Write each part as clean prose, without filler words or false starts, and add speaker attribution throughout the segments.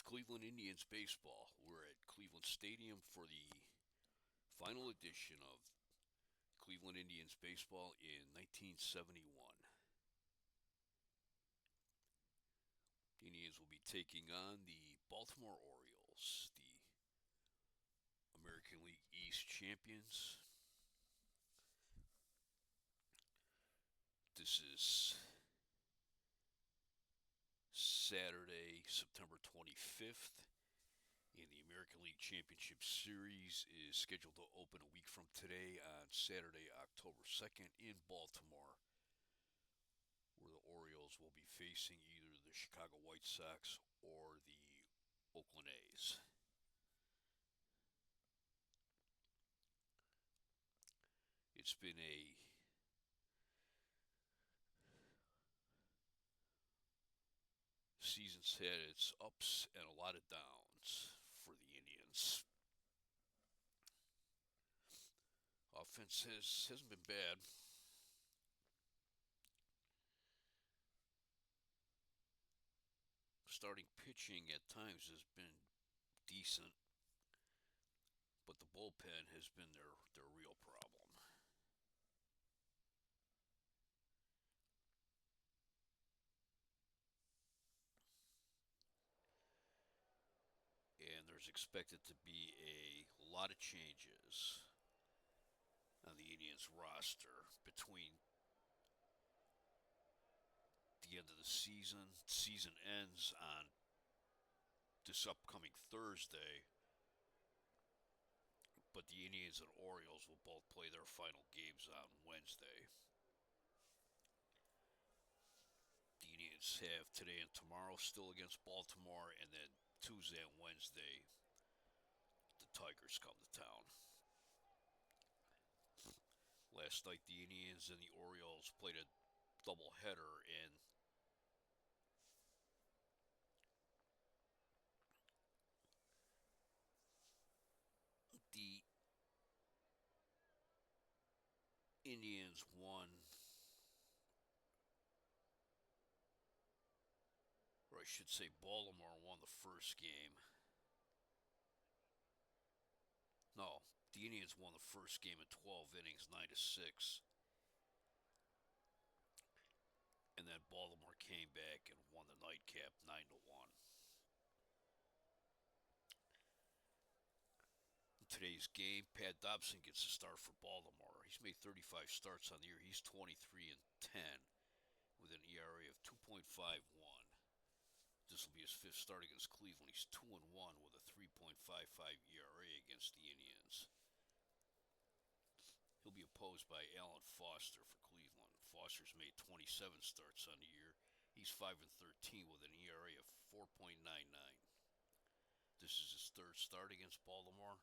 Speaker 1: Cleveland Indians baseball. We're at Cleveland Stadium for the final edition of Cleveland Indians baseball in 1971. The Indians will be taking on the Baltimore Orioles, the American League East champions. This is Saturday, September 25th. And the American League Championship Series is scheduled to open a week from today on Saturday, October 2nd in Baltimore, where the Orioles will be facing either the Chicago White Sox or the Oakland A's. It's been a season's had its ups and a lot of downs for the Indians. Offense hasn't been bad. Starting pitching at times has been decent, but the bullpen has been their real problem. And there's expected to be a lot of changes on the Indians roster between the end of the season. Season ends on this upcoming Thursday, but the Indians and Orioles will both play their final games on Wednesday. The Indians have today and tomorrow still against Baltimore, and then Tuesday and Wednesday, the Tigers come to town. Last night, the Indians and the Orioles played a doubleheader, and the Indians won, or I should say, Baltimore won the first game. No, the Indians won the first game in 12 innings, 9-6, and then Baltimore came back and won the nightcap 9-1. In today's game, Pat Dobson gets a start for Baltimore. He's made 35 starts on the year. He's 23-10 with an ERA of 2.51. This will be his fifth start against Cleveland. He's 2-1 with a 3.55 ERA against the Indians. He'll be opposed by Alan Foster for Cleveland. Foster's made 27 starts on the year. He's 5-13 with an ERA of 4.99. This is his third start against Baltimore.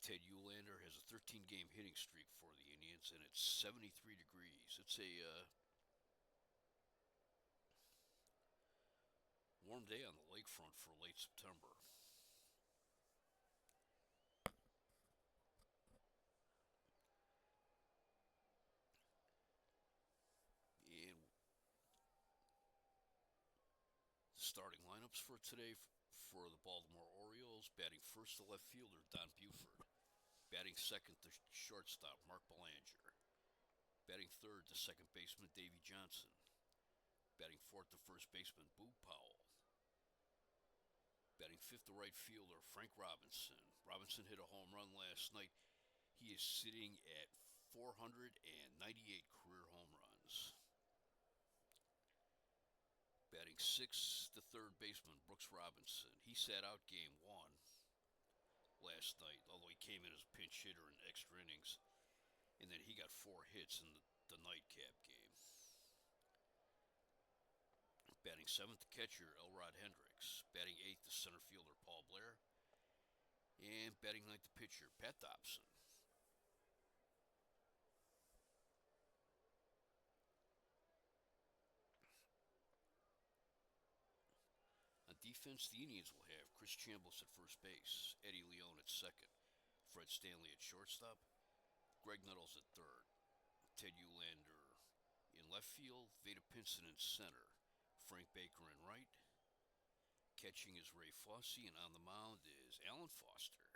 Speaker 1: Ted Uhlaender has a 13-game hitting streak for the Indians, and it's 73 degrees. It's a warm day on the lakefront for late September. And starting lineups for today for the Baltimore Orioles: batting first, the left fielder Don Buford; batting second, the shortstop Mark Belanger; batting third, the second baseman Davey Johnson; batting fourth, the first baseman Boog Powell; batting fifth, the right fielder Frank Robinson. Robinson hit a home run last night. He is sitting at 498 career home runs. Batting sixth, the third baseman Brooks Robinson. He sat out game one last night, although he came in as a pinch hitter in extra innings. And then he got 4 hits in the nightcap game. Batting seventh, the catcher Elrod Hendricks. Batting eighth, the center fielder Paul Blair. And batting ninth, the pitcher Pat Dobson. On defense, the Indians will have Chris Chambliss at first base, Eddie Leone at second, Fred Stanley at shortstop, Greg Nettles at third, Ted Uhlaender in left field, Vada Pinson in center, Frank Baker in right, Catching is Ray Fosse, and on the mound is Alan Foster.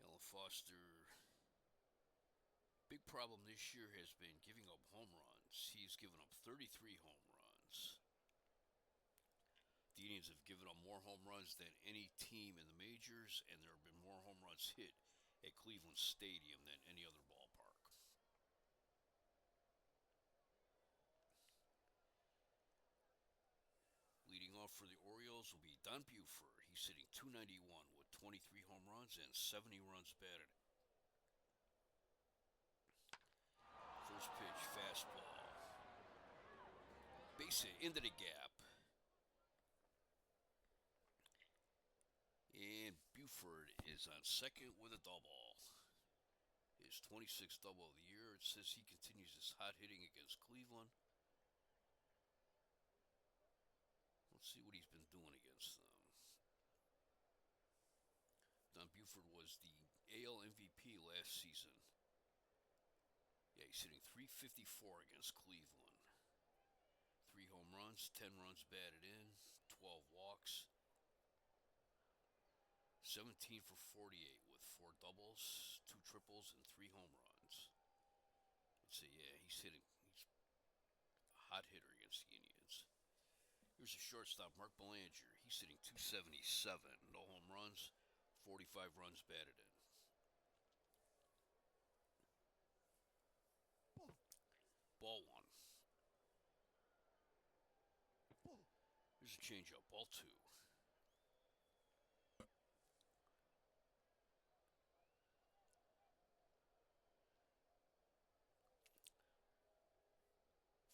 Speaker 1: Alan Foster, big problem this year has been giving up home runs. He's given up 33 home runs. The Indians have given up more home runs than any team in the majors, and there have been more home runs hit at Cleveland Stadium than any other ballpark. Leading off for the Orioles will be Don Buford. He's hitting 291 with 23 home runs and 70 runs batted. First pitch, fastball. Base hit into the gap. And Buford is on second with a double. His 26th double of the year. It says he continues his hot hitting against Cleveland. Let's see what he's been doing against them. Don Buford was the AL MVP last season. Yeah, he's hitting .354 against Cleveland. 3 home runs, 10 runs batted in, 12 walks. 17 for 48 with 4 doubles, 2 triples, and 3 home runs. Let's see, yeah, he's a hot hitter against the Indians. Here's a shortstop, Mark Belanger. He's hitting .277, no home runs, 45 runs batted in. Ball 1. Here's a changeup, ball 2.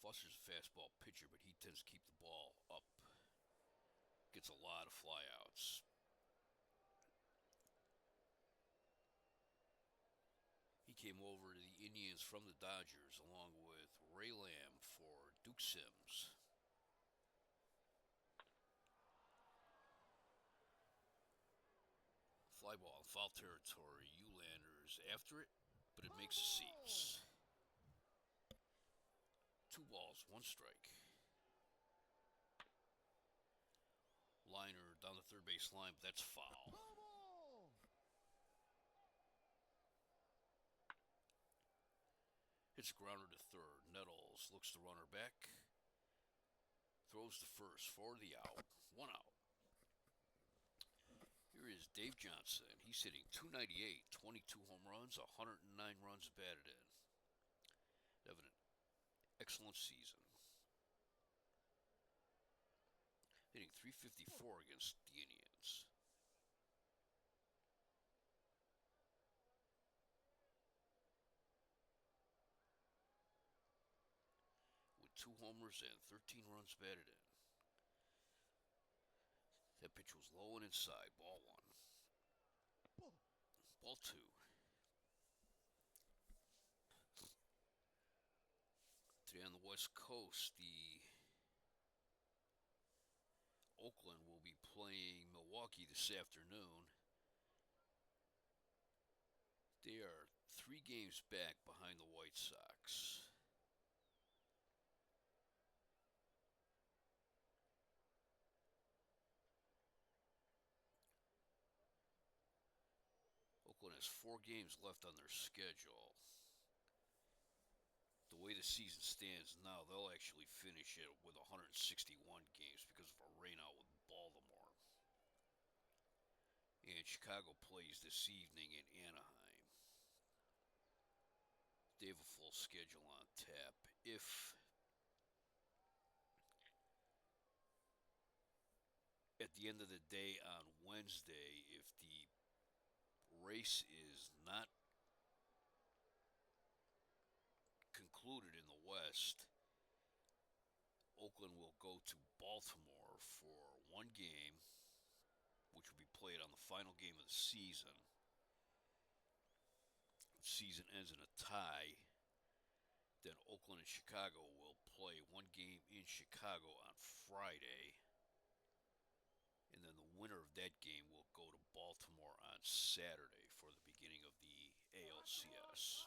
Speaker 1: Foster's a fastball pitcher, but he tends to keep the ball up. Gets a lot of flyouts. He came over to the Indians from the Dodgers along with Ray Lamb for Duke Sims. Fly ball in foul territory. Eulander's after it, but it makes the seats. 2 balls, 1 strike. Liner down the third base line, but that's foul. Hits a grounder to third. Nettles looks the runner back. Throws to first for the out. 1 out. Here is Dave Johnson. He's hitting .298, 22 home runs, 109 runs batted in. Having an excellent season. Hitting .354 against the Indians. With 2 homers and 13 runs batted in. That pitch was low and inside. Ball 1. Ball 2. Today on the West Coast, the Oakland will be playing Milwaukee this afternoon. They are 3 games back behind the White Sox. Oakland has 4 games left on their schedule. The way the season stands now, they'll actually finish it with 161 games because of a rainout with Baltimore. And Chicago plays this evening in Anaheim. They have a full schedule on tap. If at the end of the day on Wednesday, if the race is not concluded in the West, Oakland will go to Baltimore for 1 game, which will be played on the final game of the season. The season ends in a tie. Then Oakland and Chicago will play 1 game in Chicago on Friday. And then the winner of that game will go to Baltimore on Saturday for the beginning of the ALCS.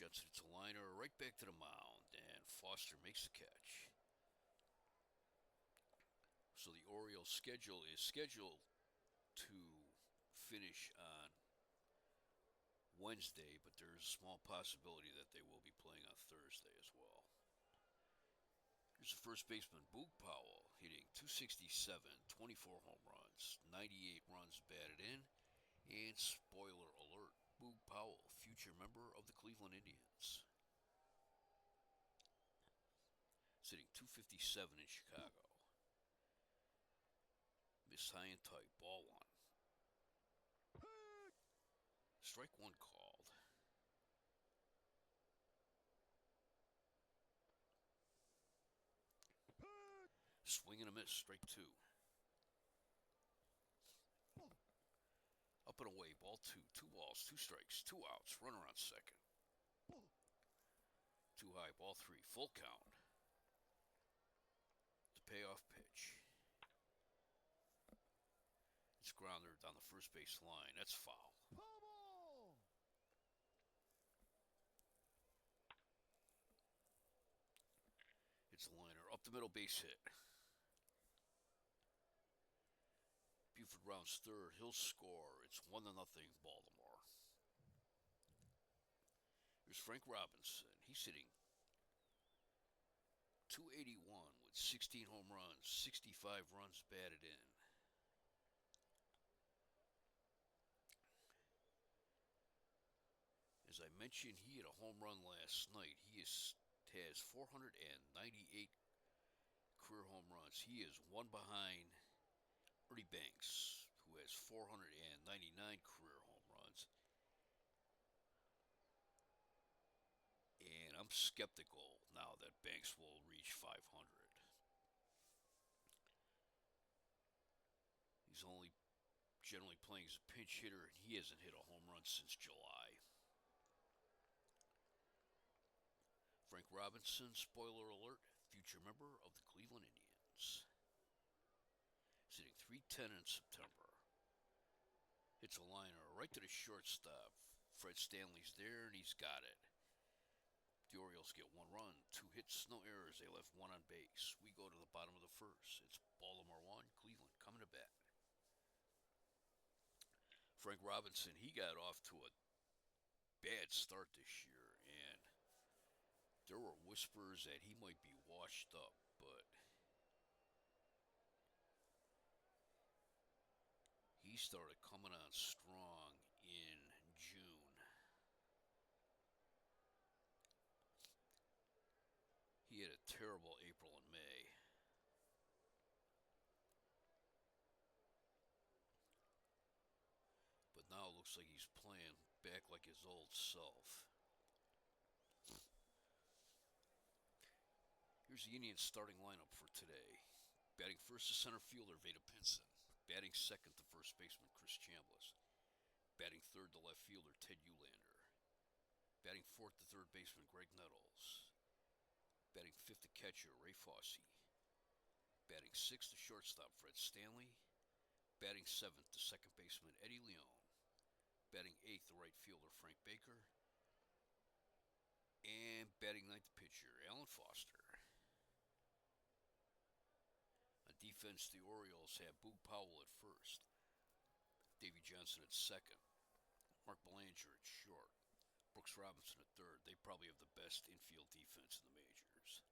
Speaker 1: Johnson to liner, right back to the mound, and Foster makes the catch. So the Orioles' schedule is scheduled to finish on Wednesday, but there's a small possibility that they will be playing on Thursday as well. Here's the first baseman, Boog Powell, hitting .267, 24 home runs, 98 runs batted in, and spoiler alert, Boog Powell, future member of the Cleveland Indians. Sitting .257 in Chicago. Miss high and tight, ball one. Strike one called. Swing and a miss, strike two. Up and away, ball two. 2 balls, 2 strikes, 2 outs, runner on second. Too high, ball 3, full count. The payoff pitch. It's grounded down the first base line. That's foul. It's a liner up the middle, base hit. Buford rounds third. He'll score. It's 1-0 Baltimore. Here's Frank Robinson. He's hitting .281 with 16 home runs, 65 runs batted in. As I mentioned, he had a home run last night. He has 498 career home runs. He is one behind Ernie Banks, who has 499 career home runs. And I'm skeptical now that Banks will reach 500. He's only generally playing as a pinch hitter, and he hasn't hit a home run since July. Frank Robinson, spoiler alert, future member of the Cleveland Indians. Sitting .310 in September. Hits a liner right to the shortstop. Fred Stanley's there, and he's got it. The Orioles get 1 run, 2 hits, no errors. They left 1 on base. We go to the bottom of the first. It's Baltimore 1, Cleveland coming to bat. Frank Robinson, he got off to a bad start this year, and there were whispers that he might be washed up, but he started coming on strong in June. He had a terrible April and May. But now it looks like he's playing back like his old self. Here's the Indians starting lineup for today. Batting first to center fielder Vada Pinson. Batting second to first baseman Chris Chambliss. Batting third to left fielder Ted Uhlaender. Batting fourth to third baseman Greg Nettles. Batting fifth to catcher Ray Fosse. Batting sixth to shortstop Fred Stanley. Batting seventh to second baseman Eddie Leone. Batting eighth to right fielder Frank Baker. And batting ninth to pitcher Alan Foster. On defense, the Orioles have Boog Powell at first. Davey Johnson at second. Mark Belanger at short. Brooks Robinson at third. They probably have the best infield defense in the majors.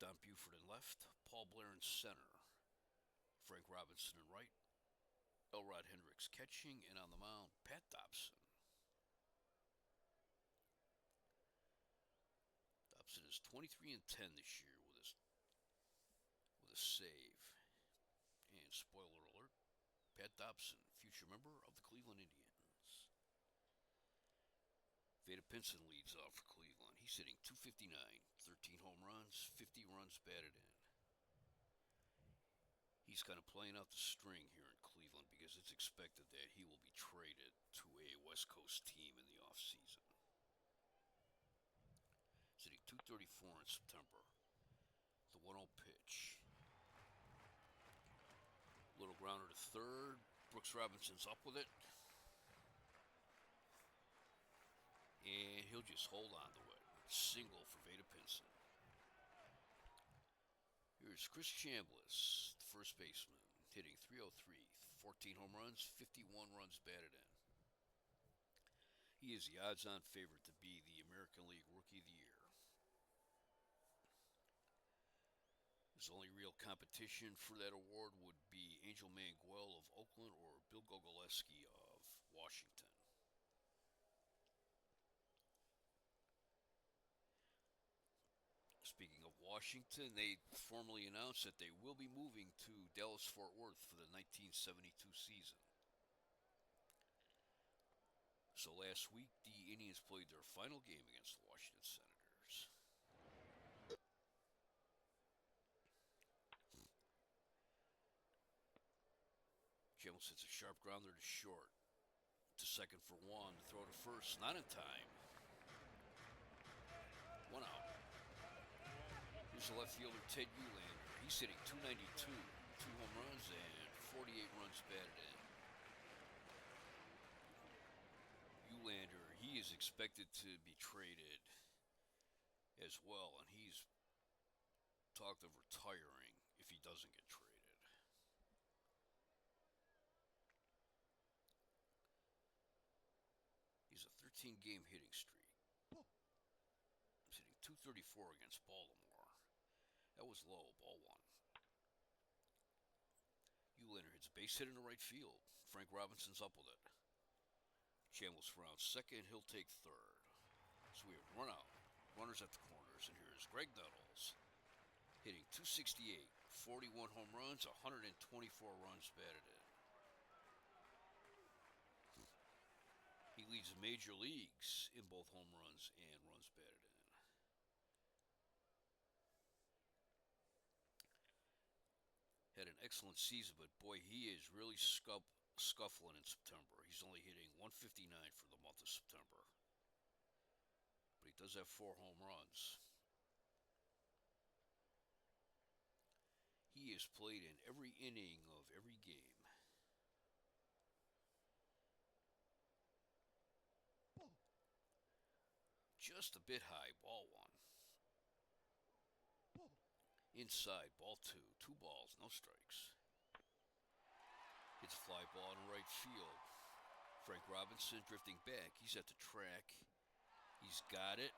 Speaker 1: Don Buford in left. Paul Blair in center. Frank Robinson in right. Elrod Hendricks catching. And on the mound, Pat Dobson. Dobson is 23-10 this year with a save. And spoiler alert, Pat Dobson, future member of the Cleveland Indians. Vada Pinson leads off for Cleveland. He's hitting .259, 13 home runs, 50 runs batted in. He's kind of playing out the string here in Cleveland because it's expected that he will be traded to a West Coast team in the offseason. Hitting .234 in September. The 1-0 pitch. Little grounder to third. Brooks Robinson's up with it. he'll just hold on to it. Single for Veda Pinson. Here's Chris Chambliss, the first baseman, hitting .303, 14 home runs, 51 runs batted in. He is the odds-on favorite to be the American League Rookie of the Year. His only real competition for that award would be Angel Manguel of Oakland or Bill Gogoleski of Washington. Speaking of Washington, they formally announced that they will be moving to Dallas-Fort Worth for the 1972 season. So last week, the Indians played their final game against the Washington Senators. Chambliss hits a sharp grounder to short. To second for one, to throw to first, not in time. One out. Here's the left fielder, Ted Uhlaender. He's hitting .292, 2 home runs and 48 runs batted in. Uhlaender, he is expected to be traded as well, and he's talked of retiring if he doesn't get traded. He's a 13-game hitting streak. He's hitting .234 against Baltimore. That was low, ball one. Uhlaender hits a base hit into right field. Frank Robinson's up with it. Chambliss rounds second, he'll take third. So we have run out. Runners at the corners, and here's Greg Nettles. Hitting .268, 41 home runs, 124 runs batted in. He leads the major leagues in both home runs and runs batted in. Had an excellent season, but boy, he is really scuffling in September. He's only hitting .159 for the month of September. But he does have 4 home runs. He is played in every inning of every game. Just a bit high, ball one. Inside, ball two. 2 balls, no strikes. Hits a fly ball in right field. Frank Robinson drifting back. He's at the track. He's got it.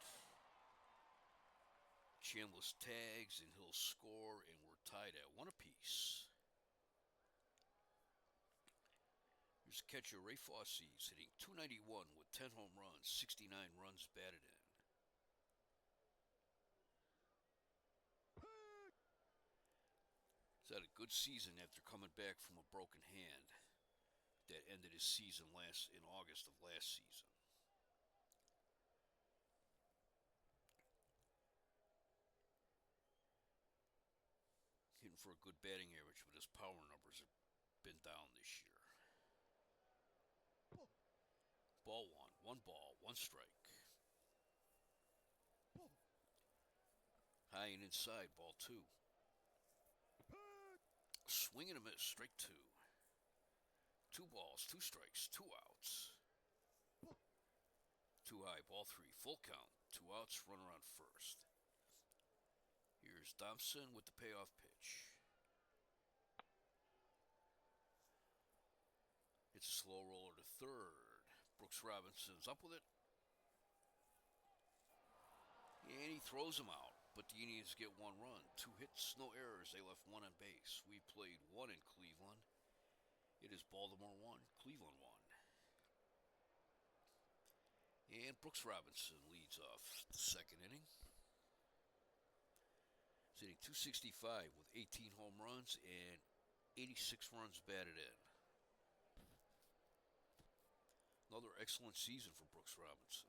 Speaker 1: Chambliss tags, and he'll score, and we're tied at 1 apiece. Here's catcher Ray Fosse. He's hitting .291 with 10 home runs, 69 runs batted in. He's had a good season after coming back from a broken hand that ended his season in August of last season. Hitting for a good batting average, but his power numbers have been down this year. Ball one. 1 ball, 1 strike. High and inside, ball 2. Swing and a miss, strike 2. 2 balls, 2 strikes, 2 outs. Too high, ball 3, full count. 2 outs, runner on first. Here's Thompson with the payoff pitch. It's a slow roller to third. Brooks Robinson's up with it. And he throws him out. But the Indians get 1 run. 2 hits, no errors. They left 1 on base. We played 1 in Cleveland. It is Baltimore 1, Cleveland 1. And Brooks Robinson leads off the second inning. He's hitting .265 with 18 home runs and 86 runs batted in. Another excellent season for Brooks Robinson.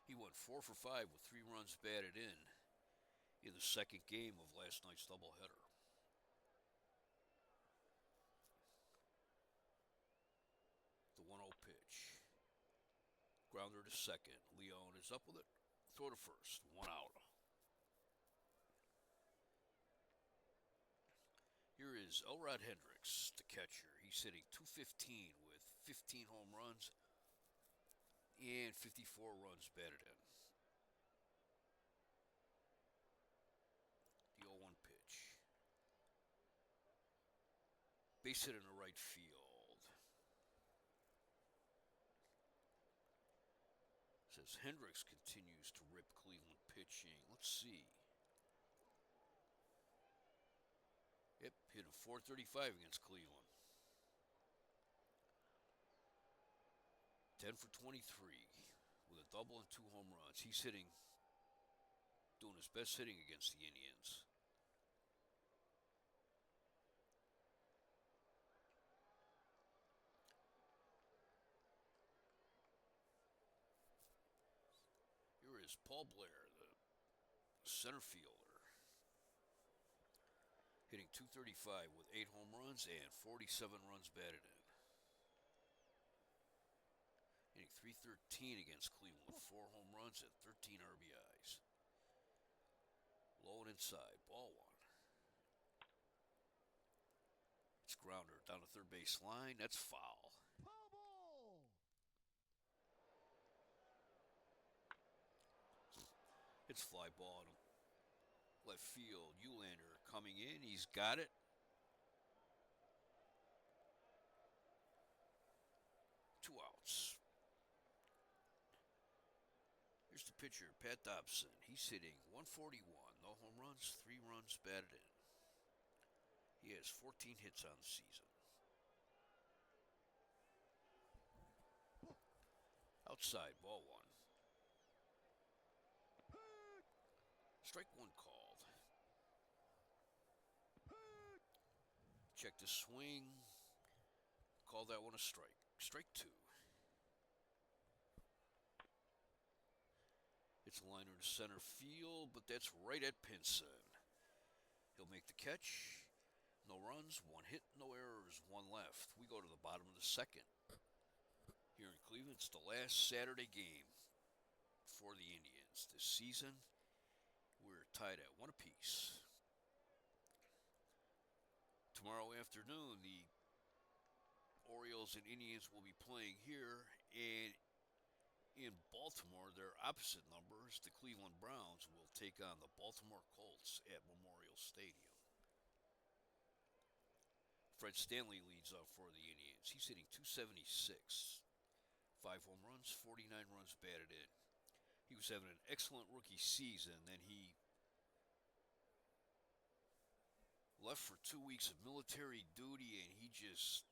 Speaker 1: He went 4 for 5 with 3 runs batted in the second game of last night's doubleheader. The 1-0 pitch. Grounder to second. Leone is up with it. Throw to first. 1 out. Here is Elrod Hendricks, the catcher. He's hitting .215 with 15 home runs and 54 runs batted in. The 0-1 pitch. Base hit in the right field. Says Hendricks continues to rip Cleveland pitching. Let's see. Yep, hit a .435 against Cleveland. 10 for 23 with a double and 2 home runs. He's doing his best hitting against the Indians. Here is Paul Blair, the center fielder. Hitting .235 with 8 home runs and 47 runs batted in. Hitting .313 against Cleveland with 4 home runs and 13 RBIs. Low and inside, ball 1. It's grounder down the third base line. That's foul. It's fly ball to left field. Eulander coming in. He's got it. Two outs. Here's the pitcher, Pat Dobson. He's hitting .141. No home runs, 3 runs batted in. He has 14 hits on the season. Outside, ball 1. Strike 1 called. Check the swing. Call that one a strike. Strike 2. It's a liner to center field, but that's right at Pinson. He'll make the catch. No runs, 1 hit, no errors, 1 left. We go to the bottom of the second. Here in Cleveland, it's the last Saturday game for the Indians this season. We're tied at 1 apiece. Tomorrow afternoon, the Orioles and Indians will be playing here, and in Baltimore, their opposite numbers, the Cleveland Browns, will take on the Baltimore Colts at Memorial Stadium. Fred Stanley leads off for the Indians. He's hitting .276. 5 home runs, 49 runs batted in. He was having an excellent rookie season. Then he left for 2 weeks of military duty, and he just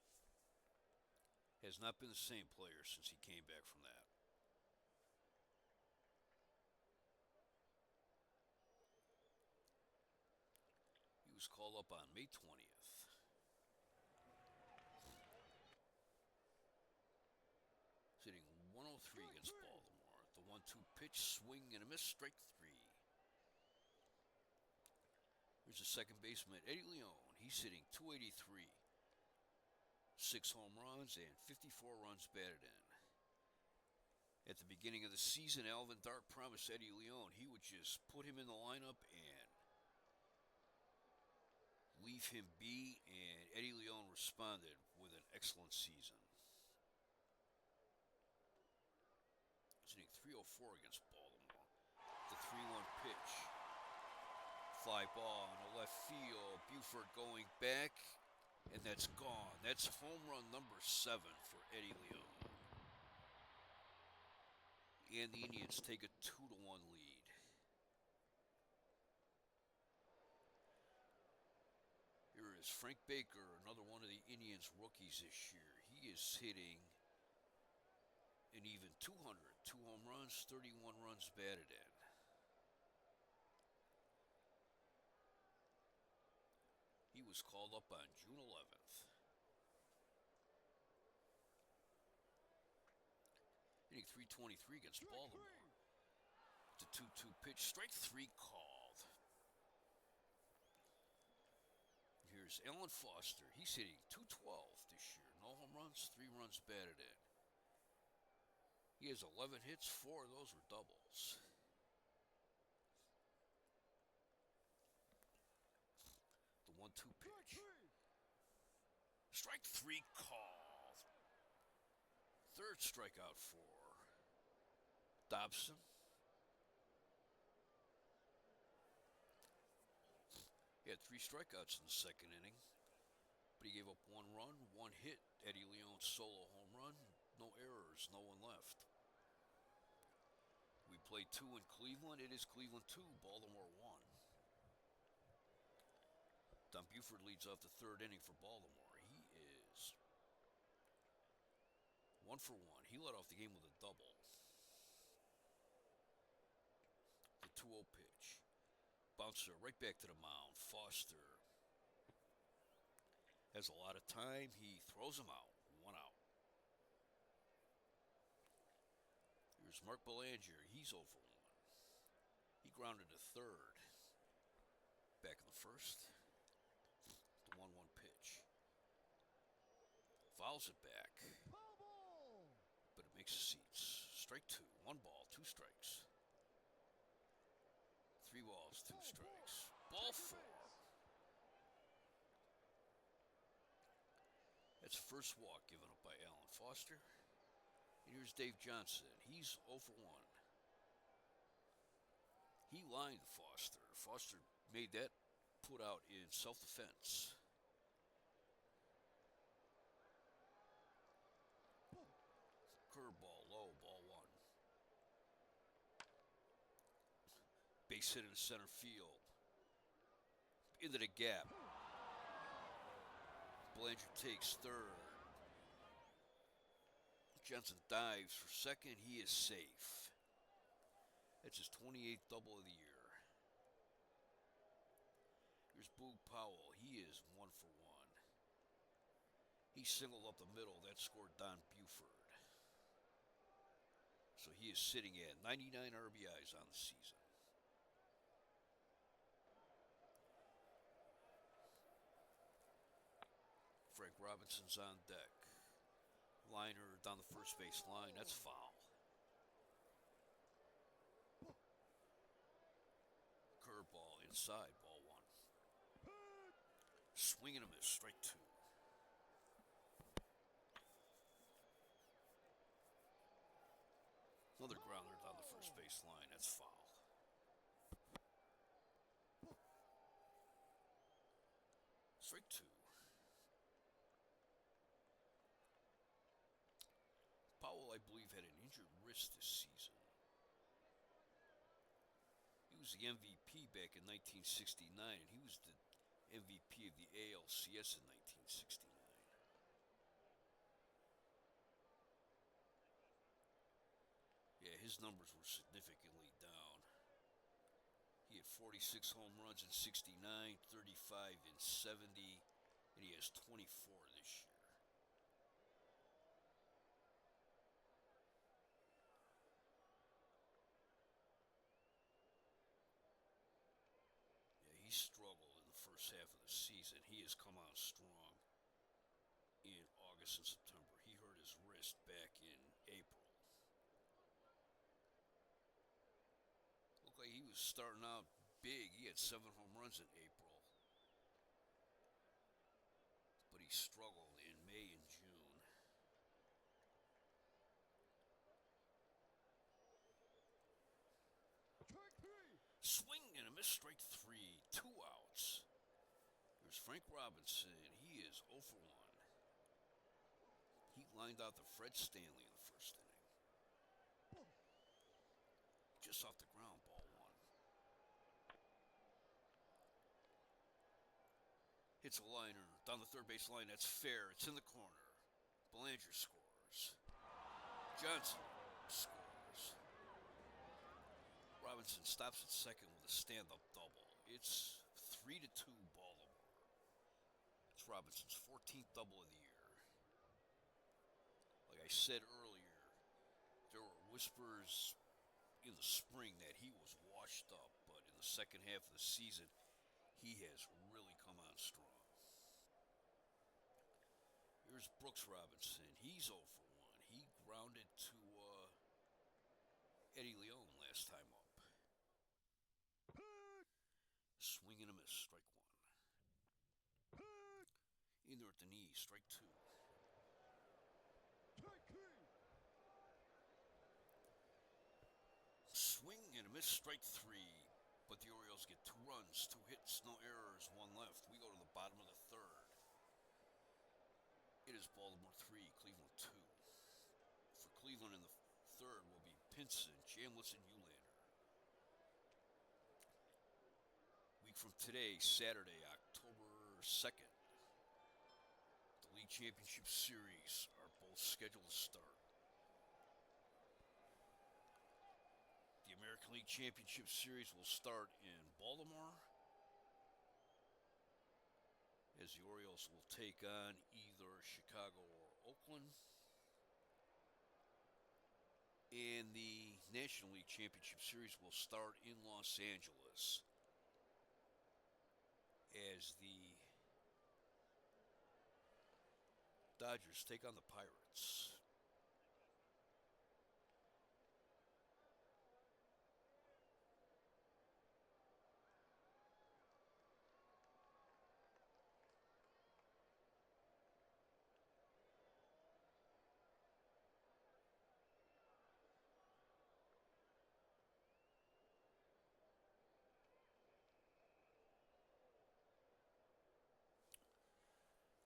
Speaker 1: has not been the same player since he came back from that. He was called up on May 20th. Hitting .103 against Baltimore. The 1-2 pitch, swing and a miss, strike 3. Here's the second baseman, Eddie Leon. He's hitting .283. 6 home runs and 54 runs batted in. At the beginning of the season, Alvin Dart promised Eddie Leon he would just put him in the lineup and leave him be, and Eddie Leon responded with an excellent season. Hitting .304 against Baltimore. The 3-1 pitch. Fly ball in the left field. Buford going back, and that's gone. That's home run number 7 for Eddie Leon. And the Indians take a 2-1 lead. Here is Frank Baker, another one of the Indians rookies this year. He is hitting an even .200. 2 home runs, 31 runs batted in. He was called up on June 11th. Hitting .323 against Baltimore. The 2-2 pitch, strike 3 called. Here's Alan Foster. He's hitting .212 this year. No home runs, 3 runs batted in. He has 11 hits, 4 of those were doubles. The 1-2 pitch. Strike three call. Third strikeout for Dobson. He had 3 strikeouts in the second inning, but he gave up 1 run, 1 hit. Eddie Leon's solo home run. No errors, no one left. We played 2 in Cleveland. It is Cleveland 2, Baltimore 1. Don Buford leads off the third inning for Baltimore. He is 1 for 1. He led off the game with a double. The 2-0 pitch. Bouncer right back to the mound. Foster has a lot of time. He throws him out. 1 out. Here's Mark Belanger. He's 0 for 1. He grounded to third. Back in the first. The 1-1 pitch. Fouls it back. But it makes the seats. Strike 2. 1 ball, 2 strikes. 3 balls, 2 strikes. Ball 4. That's first walk given up by Alan Foster. And here's Dave Johnson. He's 0 for 1. He lined Foster. Foster made that put out in self-defense. Curveball low, ball 1. Base hit in center field. Into the gap. Belanger takes third. Johnson dives for second. He is safe. That's his 28th double of the year. Here's Boog Powell. He is 1 for 1. He singled up the middle. That scored Don Buford. So he is sitting at 99 RBIs on the season. Frank Robinson's on deck. Liner down the first base line. That's foul. Curveball inside, ball 1. Swing and a miss, strike 2. Another grounder down the first base line. That's foul. Strike 2. Powell, I believe, had an injured wrist this season. He was the MVP back in 1969, and he was the MVP of the ALCS in 1969. Yeah, his numbers were significantly down. He had 46 home runs in 69, 35 in 70, and he has 24 this year. Yeah, he struggled in the first half of the season. He has come on strong in August and September. He hurt his wrist back in April. Looked like he was starting out big. He had 7 home runs in April. But he struggled in May and June. Swing and a miss, strike 3. 2 outs. Here's Frank Robinson. He is 0 for 1. He lined out to Fred Stanley in the first inning. Just off the ground, ball 1. Hits a liner down the third base line. That's fair. It's in the corner. Belanger scores. Johnson scores. Robinson stops at second with a stand-up double. It's 3-2 Baltimore. It's Robinson's 14th double of the year. Like I said earlier, there were whispers in the spring that he was washed up, but in the second half of the season, he has really come on strong. Here's Brooks Robinson. He's 0 for 1. He grounded to Eddie Leon last time up. Swing and a miss, strike 1. In there at the knee, strike two. Swing and a miss, strike three. But the Orioles get 2 runs, 2 hits, no errors, 1 left. We go to the bottom of the third. It is Baltimore 3, Cleveland 2. For Cleveland in the third will be Pinson, Chambliss, and Ullander. Week from today, Saturday, October 2nd, the League Championship Series are both scheduled to start. The American League Championship Series will start in Baltimore, as the Orioles will take on either Chicago or Oakland. And the National League Championship Series will start in Los Angeles, as the Dodgers take on the Pirates.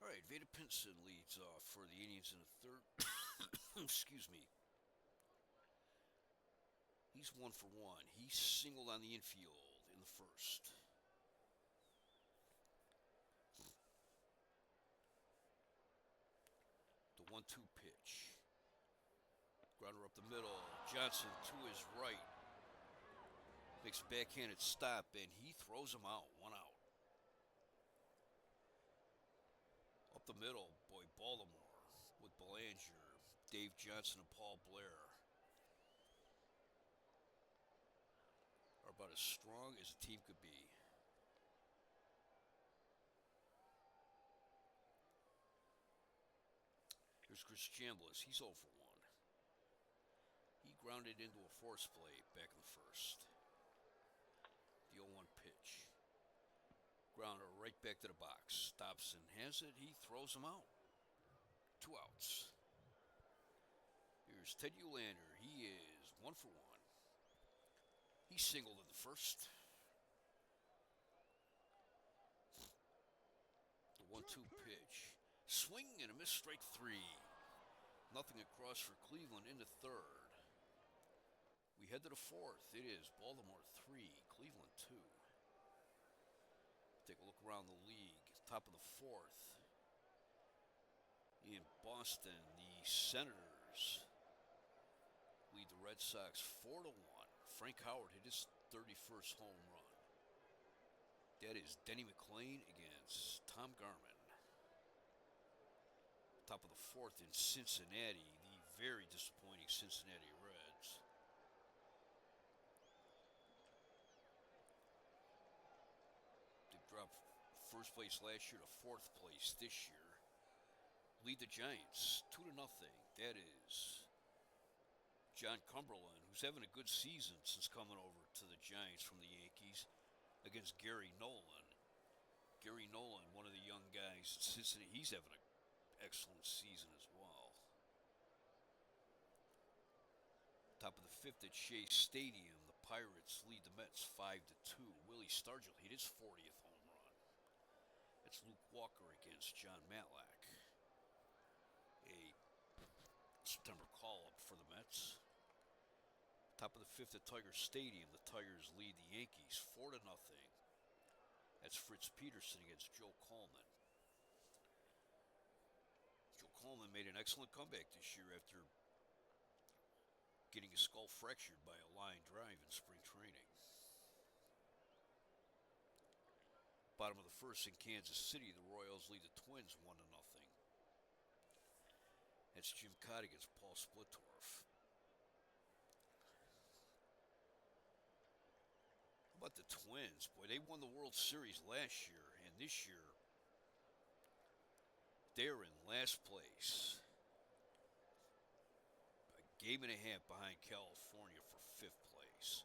Speaker 1: All right, Vada Pinson leads off for the Indians in the third. Excuse me. He's 1 for 1. He singled on the infield in the first. The 1-2 pitch. Grounder up the middle. Johnson to his right. Makes a backhanded stop, and he throws him out. 1 out. Up the middle, boy, Baltimore with Belanger, Dave Johnson, and Paul Blair are about as strong as a team could be. Here's Chris Chambliss. He's 0 for 1. He grounded into a force play back in the first. The 0-1 pitch. Grounder right back to the box. Dobson has it. He throws him out. 2 outs. Here's Ted Ullander. He is 1 for 1. He singled in the first. The 1-2 pitch. Swing and a miss, strike 3. Nothing across for Cleveland in the third. We head to the fourth. It is Baltimore 3, Cleveland 2. Take a look around the league. Top of the fourth. In Boston, the Senators lead the Red Sox 4-1. Frank Howard hit his 31st home run. That is Denny McLain against Tom Garman. Top of the fourth in Cincinnati, the very disappointing Cincinnati Reds. They dropped first place last year to fourth place this year. Lead the Giants 2-0. That is John Cumberland, who's having a good season since coming over to the Giants from the Yankees, against Gary Nolan. Gary Nolan, one of the young guys in Cincinnati, he's having an excellent season as well. Top of the fifth at Shea Stadium, the Pirates lead the Mets 5-2. Willie Stargell hit his 40th home run. It's Luke Walker against John Matlack. A September call-up for the Mets. Top of the fifth at Tiger Stadium, the Tigers lead the Yankees 4-0. That's Fritz Peterson against Joe Coleman. Joe Coleman made an excellent comeback this year after getting his skull fractured by a line drive in spring training. Bottom of the first in Kansas City, the Royals lead the Twins 1-0. That's Jim Cott against Paul Splittorff. How about the Twins? Boy, they won the World Series last year, and this year they're in last place. A game and a half behind California for fifth place.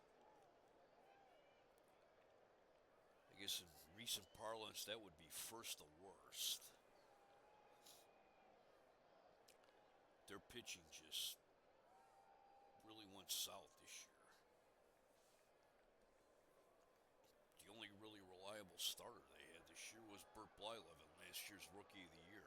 Speaker 1: I guess in recent parlance, that would be first the worst. their pitching just really went south this year. The only really reliable starter they had this year was Bert Blyleven, last year's Rookie of the Year.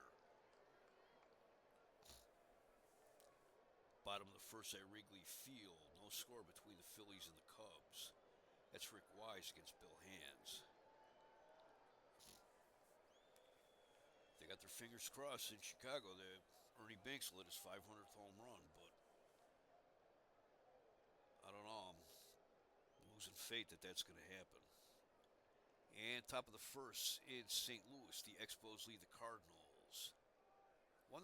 Speaker 1: Bottom of the first at Wrigley Field, no score between the Phillies and the Cubs. That's Rick Wise against Bill Hands. They got their fingers crossed in Chicago that Ernie Banks lit his 500th home run, but I don't know. I'm losing faith that that's going to happen. And top of the first in St. Louis, the Expos lead the Cardinals 1-0.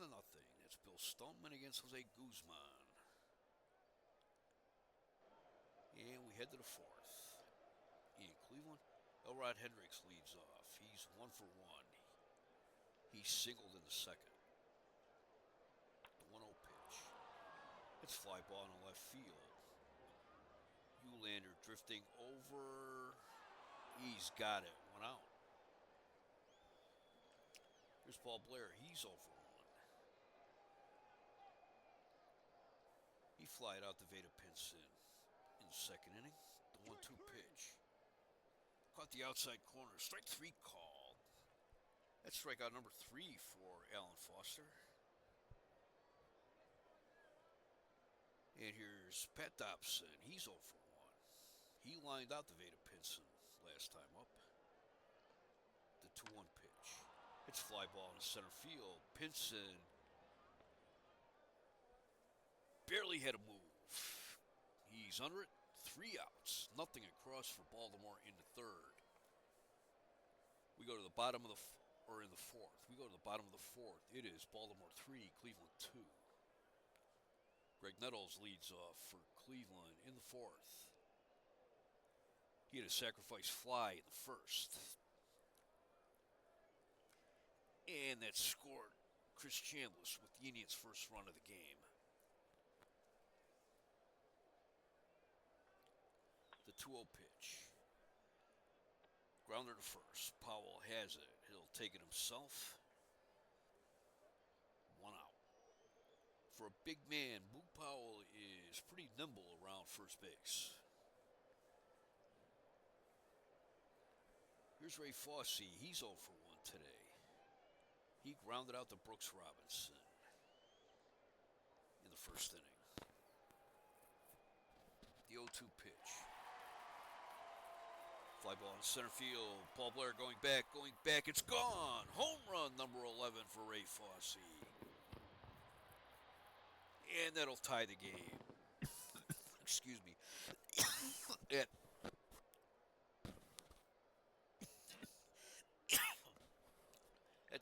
Speaker 1: That's Bill Stoneman against Jose Guzman. And we head to the fourth. In Cleveland, Elrod Hendricks leads off. He's 1 for 1. He singled in the second. The 1-0 pitch. It's fly ball in the left field. Uhlaender drifting over. He's got it. 1 out. Here's Paul Blair. He's 0 for 1. He flied out to Veda Pinson in the second inning. The 1-2 pitch. Caught the outside corner. Strike 3 called. That's strikeout number 3 for Alan Foster. And here's Pat Dobson. He's 0 for 1. He lined out the Veda Pinson last time up. The 2-1 pitch. It's fly ball in center field. Pinson barely had a move. He's under it. 3 outs. Nothing across for Baltimore in the third. We go to the bottom of the in the fourth. We go to the bottom of the fourth. It is Baltimore 3, Cleveland 2. Greg Nettles leads off for Cleveland in the fourth. He had a sacrifice fly in the first. And that scored Chris Chambliss with the Indians' first run of the game. The 2-0 pitch. Grounder to first. Powell has it. He'll take it himself. 1 out. For a big man, Boog Powell is pretty nimble around first base. Here's Ray Fosse. He's 0 for 1 today. He grounded out to Brooks Robinson in the first inning. The 0-2 pitch. Fly ball in center field. Paul Blair going back. It's gone. Home run number 11 for Ray Fosse. And that'll tie the game. Excuse me. That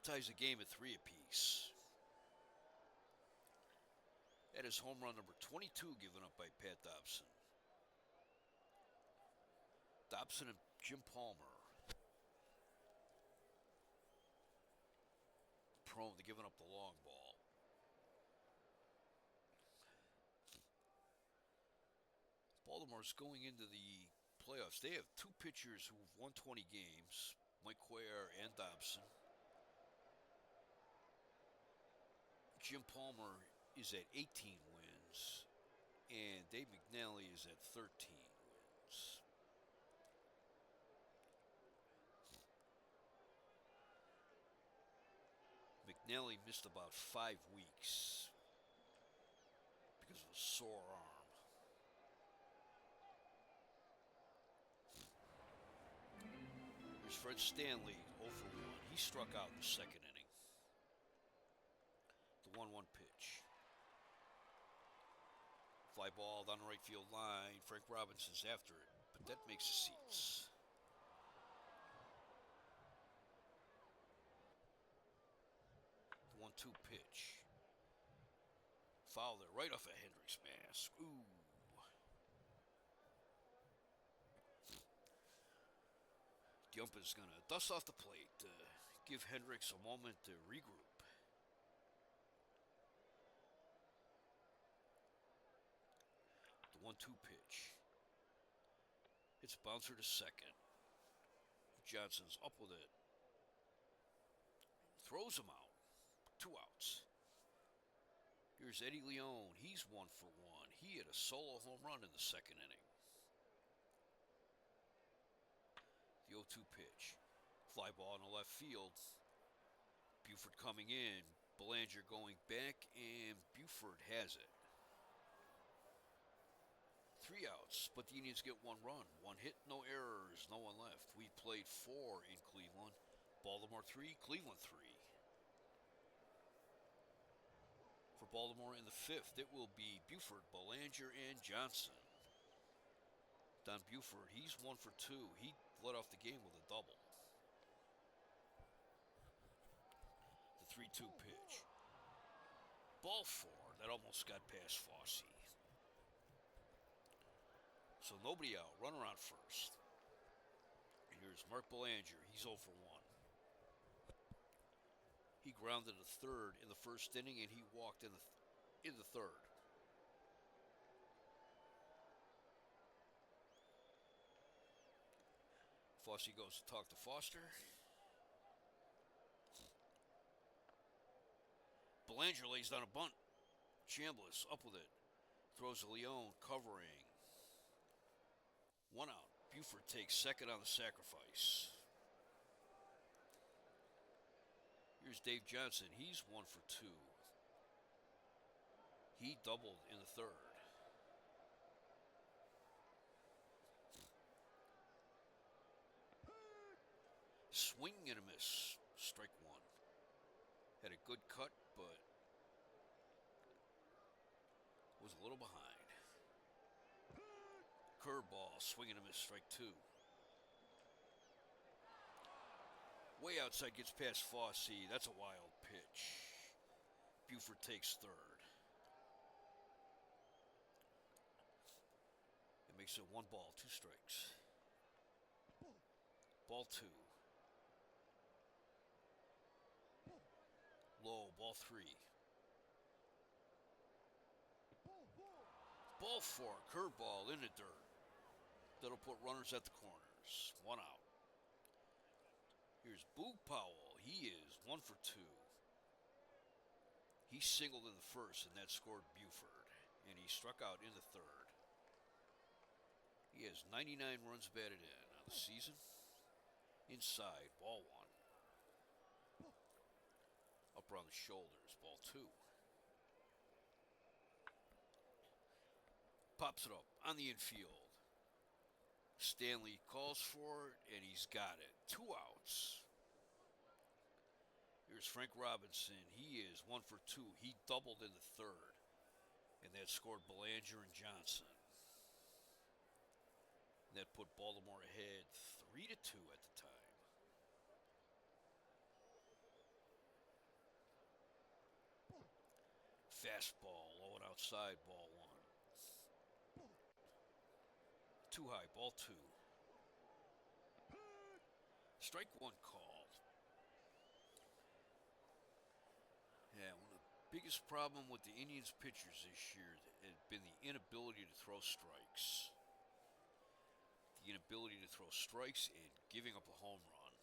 Speaker 1: ties the game at 3 apiece. That is home run number 22 given up by Pat Dobson. Dobson and Jim Palmer prone to giving up the long ball. Baltimore's going into the playoffs. They have 2 pitchers who've won 20 games, Mike Cuellar and Dobson. Jim Palmer is at 18 wins, and Dave McNally is at 13 wins. McNally missed about 5 weeks because of a sore arm. Here's Fred Stanley, 0 for 1. He struck out in the second inning. The 1-1 pitch. Fly ball down the right field line. Frank Robinson's after it, but that makes the seats. The 1-2 pitch. Fouled it right off of Hendricks' mask. Ooh. The umpire's going to dust off the plate to give Hendricks a moment to regroup. The 1-2 pitch. It's bouncer to second. Johnson's up with it. Throws him out. 2 outs. Here's Eddie Leone. He's 1 for 1. He hit a solo home run in the second inning. The 0-2 pitch. Fly ball in the left field. Buford coming in. Belanger going back, and Buford has it. 3 outs, but the Indians get 1 run. 1 hit, no errors, no one left. We played 4 in Cleveland. Baltimore 3, Cleveland 3. For Baltimore in the 5th, it will be Buford, Belanger, and Johnson. Don Buford, he's 1 for 2. He led off the game with a double. The 3-2 pitch. Ball 4. That almost got past Fosse. So nobody out. Runner on first. And here's Mark Belanger. He's 0 for 1. He grounded a third in the first inning, and he walked in the third. Fosse goes to talk to Foster. Belanger lays down a bunt. Chambliss up with it. Throws to Leone, covering. 1 out. Buford takes second on the sacrifice. Here's Dave Johnson. He's 1 for 2. He doubled in the third. Swing and a miss. Strike 1. Had a good cut, but was a little behind. Curveball, swing and a miss, strike 2. Way outside, gets past Fosse. That's a wild pitch. Buford takes third. It makes it 1 ball, 2 strikes. Ball 2. Low, ball 3. Ball 4, curveball in the dirt. That'll put runners at the corners. 1 out. Here's Boog Powell. He is 1 for 2. He singled in the first, and that scored Buford. And he struck out in the third. He has 99 runs batted in on the season. Inside, ball 1. Up around the shoulders, ball 2. Pops it up on the infield. Stanley calls for it, and he's got it. 2 outs. Here's Frank Robinson. He is 1 for 2. He doubled in the third, and that scored Belanger and Johnson. And that put Baltimore ahead 3-2 at the time. Fastball, low and outside, ball 1. Too high, ball 2. Strike 1 called. Yeah, one of the biggest problem with the Indians pitchers this year has been the inability to throw strikes. The inability to throw strikes and giving up a home run.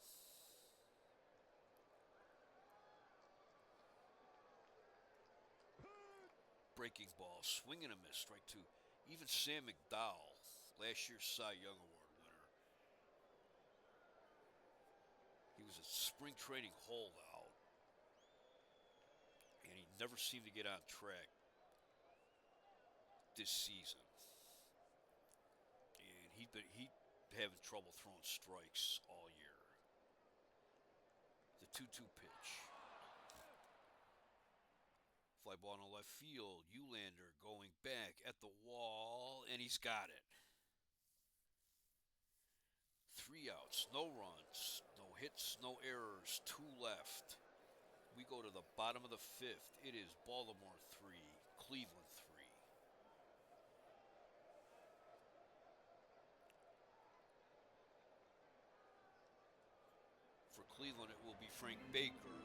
Speaker 1: Breaking ball, swing and a miss, strike 2. Even Sam McDowell, last year's Cy Young Award winner, he was a spring training holdout, and he never seemed to get on track this season. And he'd having trouble throwing strikes all year. The 2-2 pitch. Fly ball in the left field. Eulander going back at the wall, and he's got it. 3 outs, no runs, no hits, no errors, 2 left. We go to the bottom of the 5th. It is Baltimore 3, Cleveland 3. For Cleveland, it will be Frank Baker,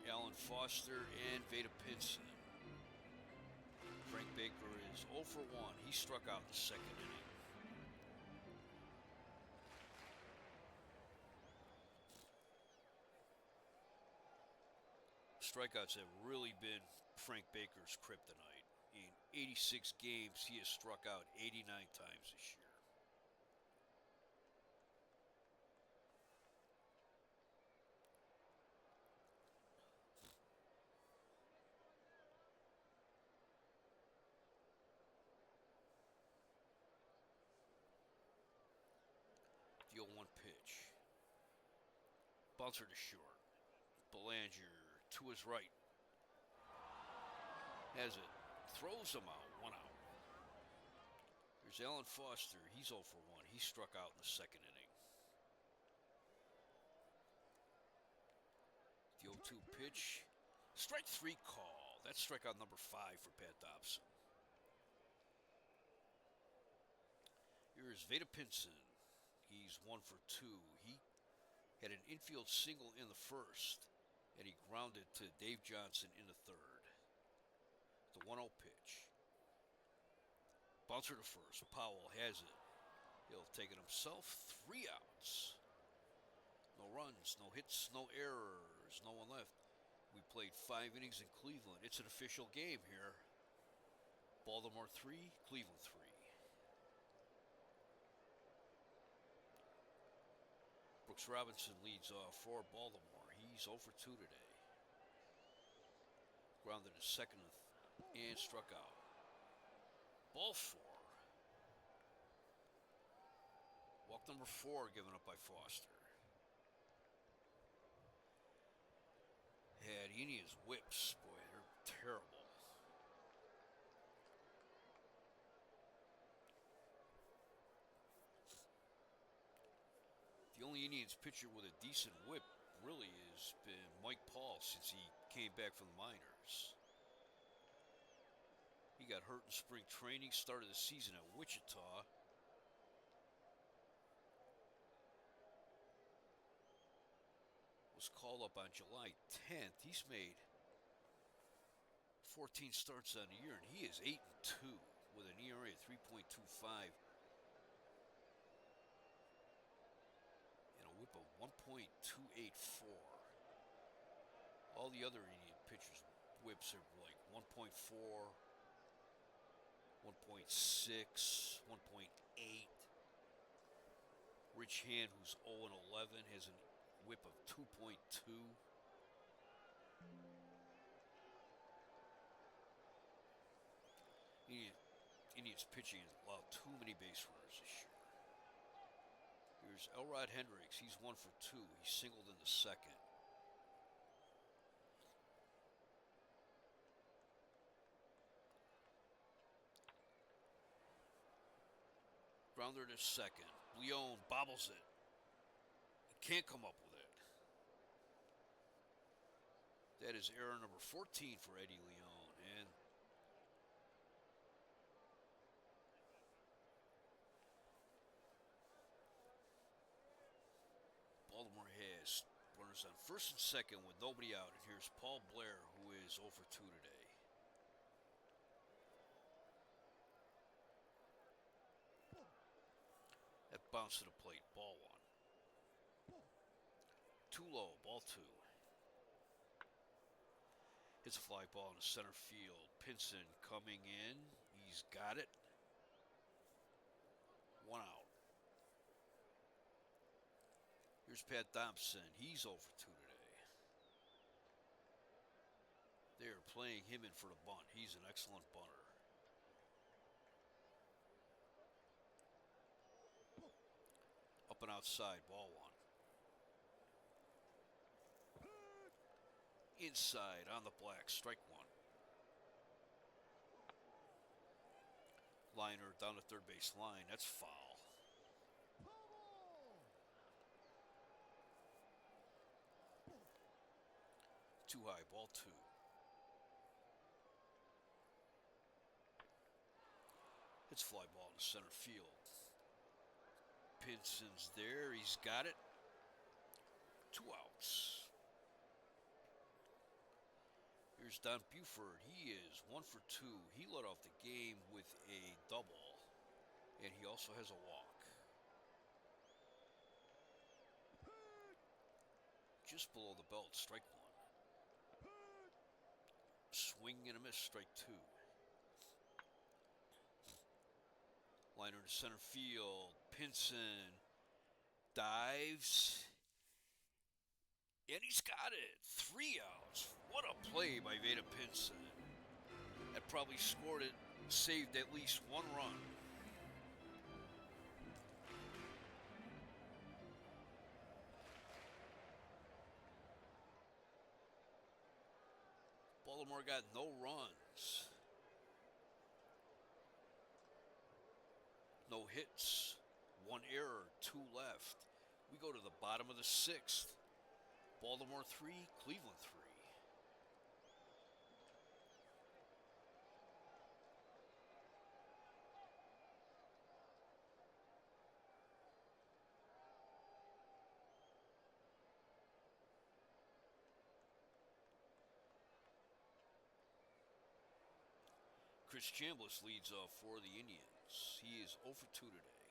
Speaker 1: Alan Foster, and Vada Pinson. Frank Baker is 0 for 1. He struck out in the second inning. Strikeouts have really been Frank Baker's kryptonite. 86 games, he has struck out 89 times this year. The 0-1 pitch. Bouncer to short. Belanger to his right. Has it. Throws him out. 1 out. There's Alan Foster. He's 0 for 1. He struck out in the second inning. The 0-2 pitch. Strike 3 call. That's strikeout number 5 for Pat Dobson. Here's Veda Pinson. He's 1 for 2. He had an infield single in the first, and he grounded to Dave Johnson in the third. The 1-0 pitch. Bouncer to first. Powell has it. He'll take it himself. 3 outs. No runs, no hits, no errors, no one left. We played 5 innings in Cleveland. It's an official game here. Baltimore 3, Cleveland 3. Brooks Robinson leads off for Baltimore. He's 0 for 2 today. Grounded to second and struck out. Ball 4. Walk number 4 given up by Foster. Had Indians whips. Boy, they're terrible. The only Indians pitcher with a decent whip really has been Mike Paul since he came back from the minors. He got hurt in spring training, started the season at Wichita. Was called up on July 10th. He's made 14 starts on the year, and he is 8-2 with an ERA of 3.25 and a whip of 1.284. All the other Indian pitchers' whips are like 1.4, 1.6, 1.8. Rich Hand, who's 0-11, has an whip of 2.2. Indians pitching has allowed too many base runners this year. Here's Elrod Hendricks. He's 1 for 2. He singled in the second. Grounder to second. Leone bobbles it. He can't come up with it. That is error number 14 for Eddie Leone. And Baltimore has runners on first and second with nobody out. And here's Paul Blair, who is 0 for 2 today. That bounced to the plate. Ball 1. Too low. Ball 2. Hits a fly ball in the center field. Pinson coming in. He's got it. 1 out. Here's Pat Dobson. He's 0 for 2 today. They're playing him in for the bunt. He's an excellent bunter. Up and outside, ball 1. Inside on the black, strike 1. Liner down the third base line. That's foul. Too high, ball 2. It's fly ball in the center field. Pinson's there. He's got it. 2 outs. Here's Don Buford. He is 1 for 2. He led off the game with a double, and he also has a walk. Just below the belt, strike 1. Swing and a miss, strike 2. Liner to center field. Pinson dives. And he's got it. 3 outs. What a play by Vada Pinson. That probably saved at least 1 run. Baltimore got no runs. No hits. 1 error, 2 left. We go to the bottom of the 6th. Baltimore 3, Cleveland 3. Chris Chambliss leads off for the Indians. He is 0 for 2 today.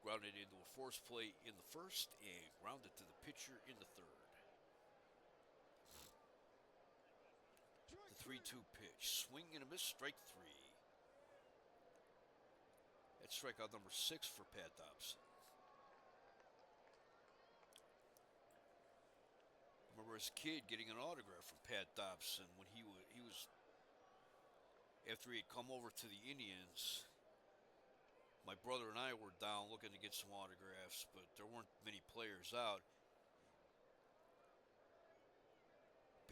Speaker 1: Grounded into a force play in the first and grounded to the pitcher in the third. The 3-2 pitch. Swing and a miss, strike 3. That's strikeout number 6 for Pat Dobson. I remember as a kid getting an autograph from Pat Dobson when he was after he had come over to the Indians. My brother and I were down looking to get some autographs, but there weren't many players out.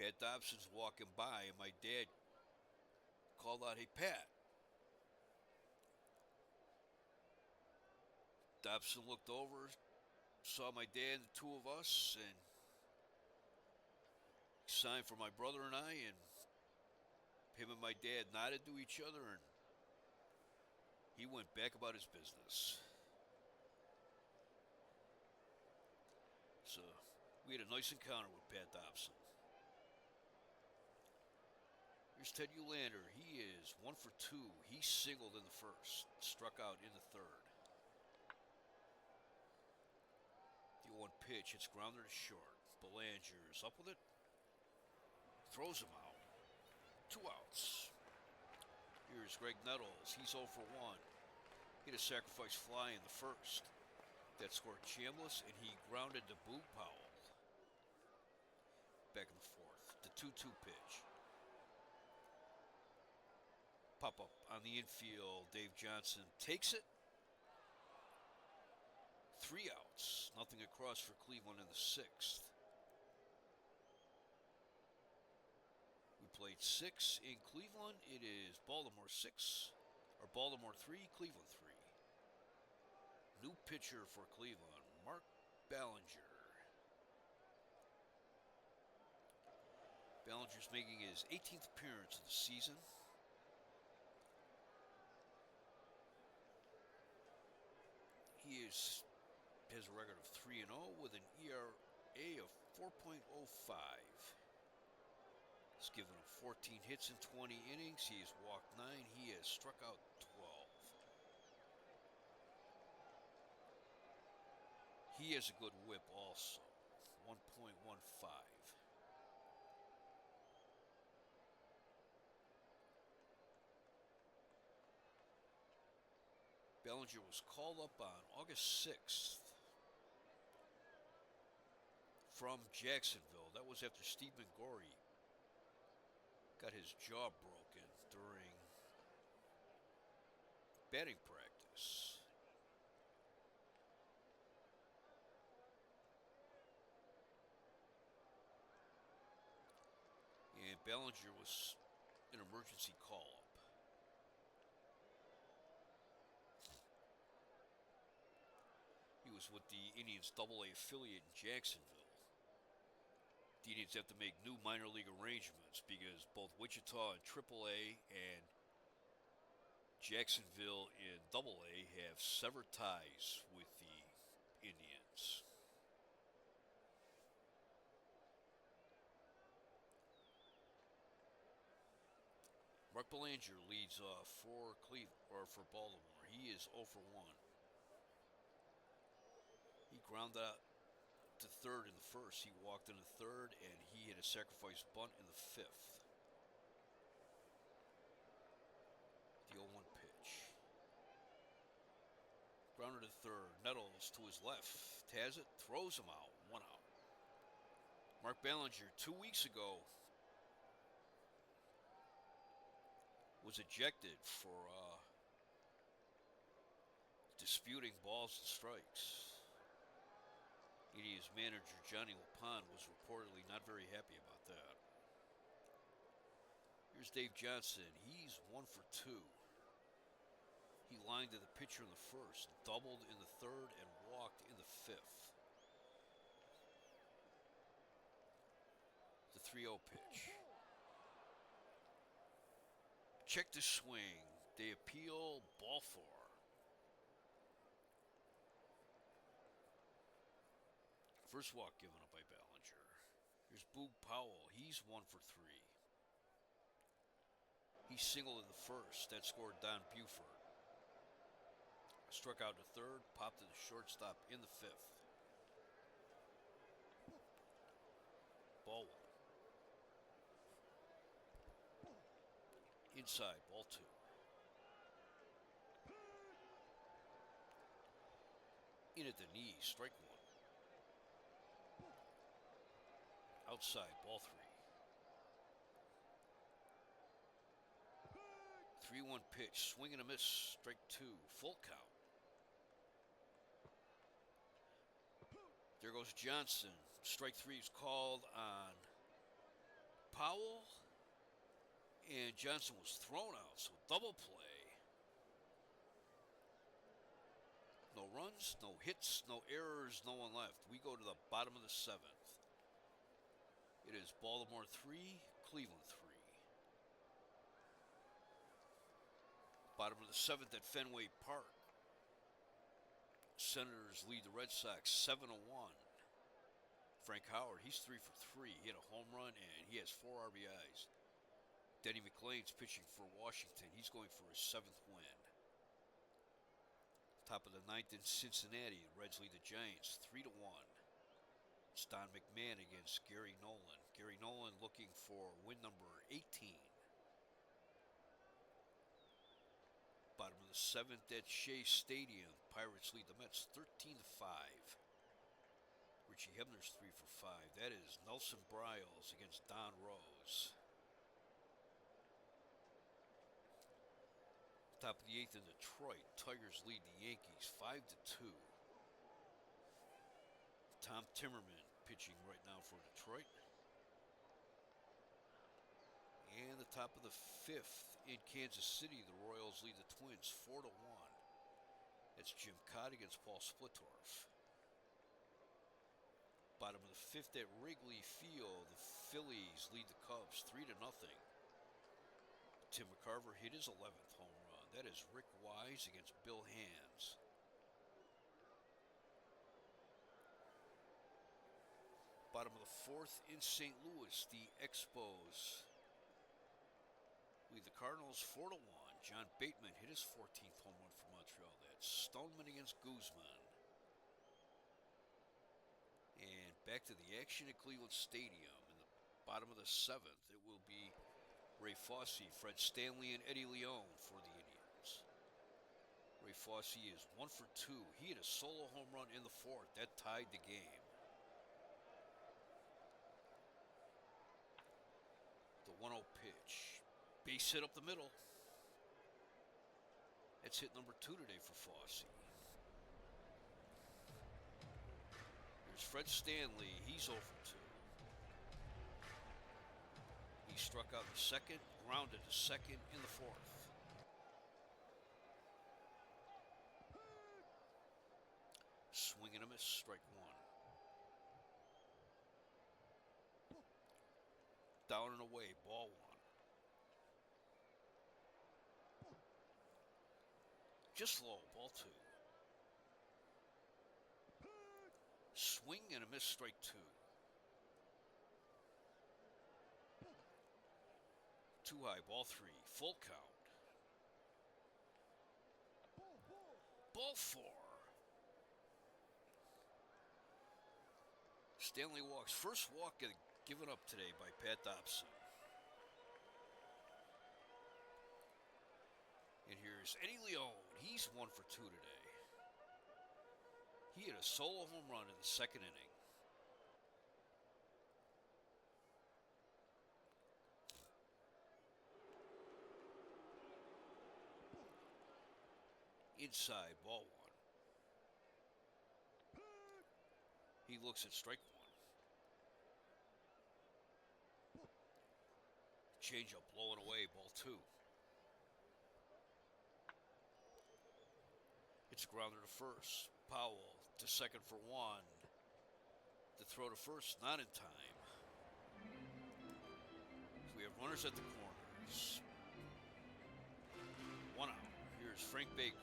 Speaker 1: Pat Dobson's walking by, and my dad called out, "Hey, Pat." Dobson looked over, saw my dad and the 2 of us, and signed for my brother and I, and him and my dad nodded to each other, and he went back about his business. So we had a nice encounter with Pat Dobson. Here's Ted Uhlaender. He is 1 for 2. He singled in the first, struck out in the third. The 1 pitch, it's grounded to short. Belanger's up with it. Throws him out. 2 outs. Here's Greg Nettles. He's 0 for 1. Hit a sacrifice fly in the first. That scored Chambliss, and he grounded to Boog Powell. Back in the fourth. The 2-2 pitch. Pop up on the infield. Dave Johnson takes it. 3 outs. Nothing across for Cleveland in the 6th. We played 6 in Cleveland. It is Baltimore 3, Cleveland 3. New pitcher for Cleveland, Mark Ballinger. Ballinger's making his 18th appearance of the season. He has a record of 3-0 with an ERA of 4.05. He's given up 14 hits in 20 innings. He has walked 9. He has struck out 12. He has a good whip also, 1.15. Ballinger was called up on August 6th from Jacksonville. That was after Steve McGorry got his jaw broken during batting practice. And Ballinger was an emergency call-up. He was with the Indians' AA affiliate in Jacksonville. The Indians have to make new minor league arrangements because both Wichita in AAA and Jacksonville in AA have severed ties with the Indians. Mark Belanger leads off for Baltimore. He is 0 for 1. He grounded out to third in the first. He walked in the third, and he hit a sacrifice bunt in the fifth. The to third. Nettles to his left. Has it. Throws him out. 1 out. Mark Ballinger, 2 weeks ago, was ejected for disputing balls and strikes. Indians manager Johnny LaPond was reportedly not very happy about that. Here's Dave Johnson. He's 1 for 2. He lined to the pitcher in the first, doubled in the third, and walked in the fifth. The 3-0 pitch. Check the swing. They appeal. Ball 4. First walk given up by Ballinger. Here's Boog Powell. He's 1 for 3. He singled in the first. That scored Don Buford. Struck out the third. Popped to the shortstop in the fifth. Ball 1. Inside, ball 2. In at the knee, strike 1. Outside, ball 3. 3-1 pitch, swing and a miss, strike 2, full count. There goes Johnson. Strike 3 is called on Powell. And Johnson was thrown out, so double play. No runs, no hits, no errors, no one left. We go to the bottom of the 7th. It is Baltimore 3, Cleveland 3. Bottom of the 7th at Fenway Park. Senators lead the Red Sox 7-1. Frank Howard, he's 3 for 3. He hit a home run and he has 4 RBIs. Denny McLain's pitching for Washington. He's going for his 7th win. Top of the 9th in Cincinnati, the Reds lead the Giants 3-1. It's Don McMahon against Gary Nolan. Gary Nolan looking for win number 18. Bottom of the 7th at Shea Stadium. Pirates lead the Mets 13-5. Richie Hebner's 3 for 5. That is Nelson Bryles against Don Rose. Top of the 8th in Detroit. Tigers lead the Yankees 5-2. Tom Timmerman pitching right now for Detroit. And the top of the 5th in Kansas City, the Royals lead the Twins 4-1. That's Jim Cott against Paul Splittorff. Bottom of the 5th at Wrigley Field, the Phillies lead the Cubs 3-0. Tim McCarver hit his 11th home run. That is Rick Wise against Bill Hands. Bottom of the 4th in St. Louis, the Expos lead the Cardinals 4-1. John Bateman hit his 14th home run for Montreal. That's Stoneman against Guzman. And back to the action at Cleveland Stadium. In the bottom of the 7th, it will be Ray Fosse, Fred Stanley, and Eddie Leone for the Indians. Ray Fosse is 1 for 2. He hit a solo home run in the 4th. That tied the game. The 1-0 pitch. Base hit up the middle. That's hit number 2 today for Fosse. Here's Fred Stanley. He's 0 for 2. He struck out the 2nd, grounded to 2nd in the 4th. Swing and a miss, strike 1. Down and away, ball 1. Just low, ball 2. Swing and a miss, strike 2. 2 high, ball 3. Full count. Ball 4. Stanley walks. First walk given up today by Pat Dobson. And here's Eddie Leone. He's 1 for 2 today. He hit a solo home run in the second inning. Inside, ball one. He looks at strike one. Changeup blowing away, ball two. It's a grounder to first. Powell to second for one. The throw to first, not in time. So we have runners at the corners. 1 out. Here's Frank Baker.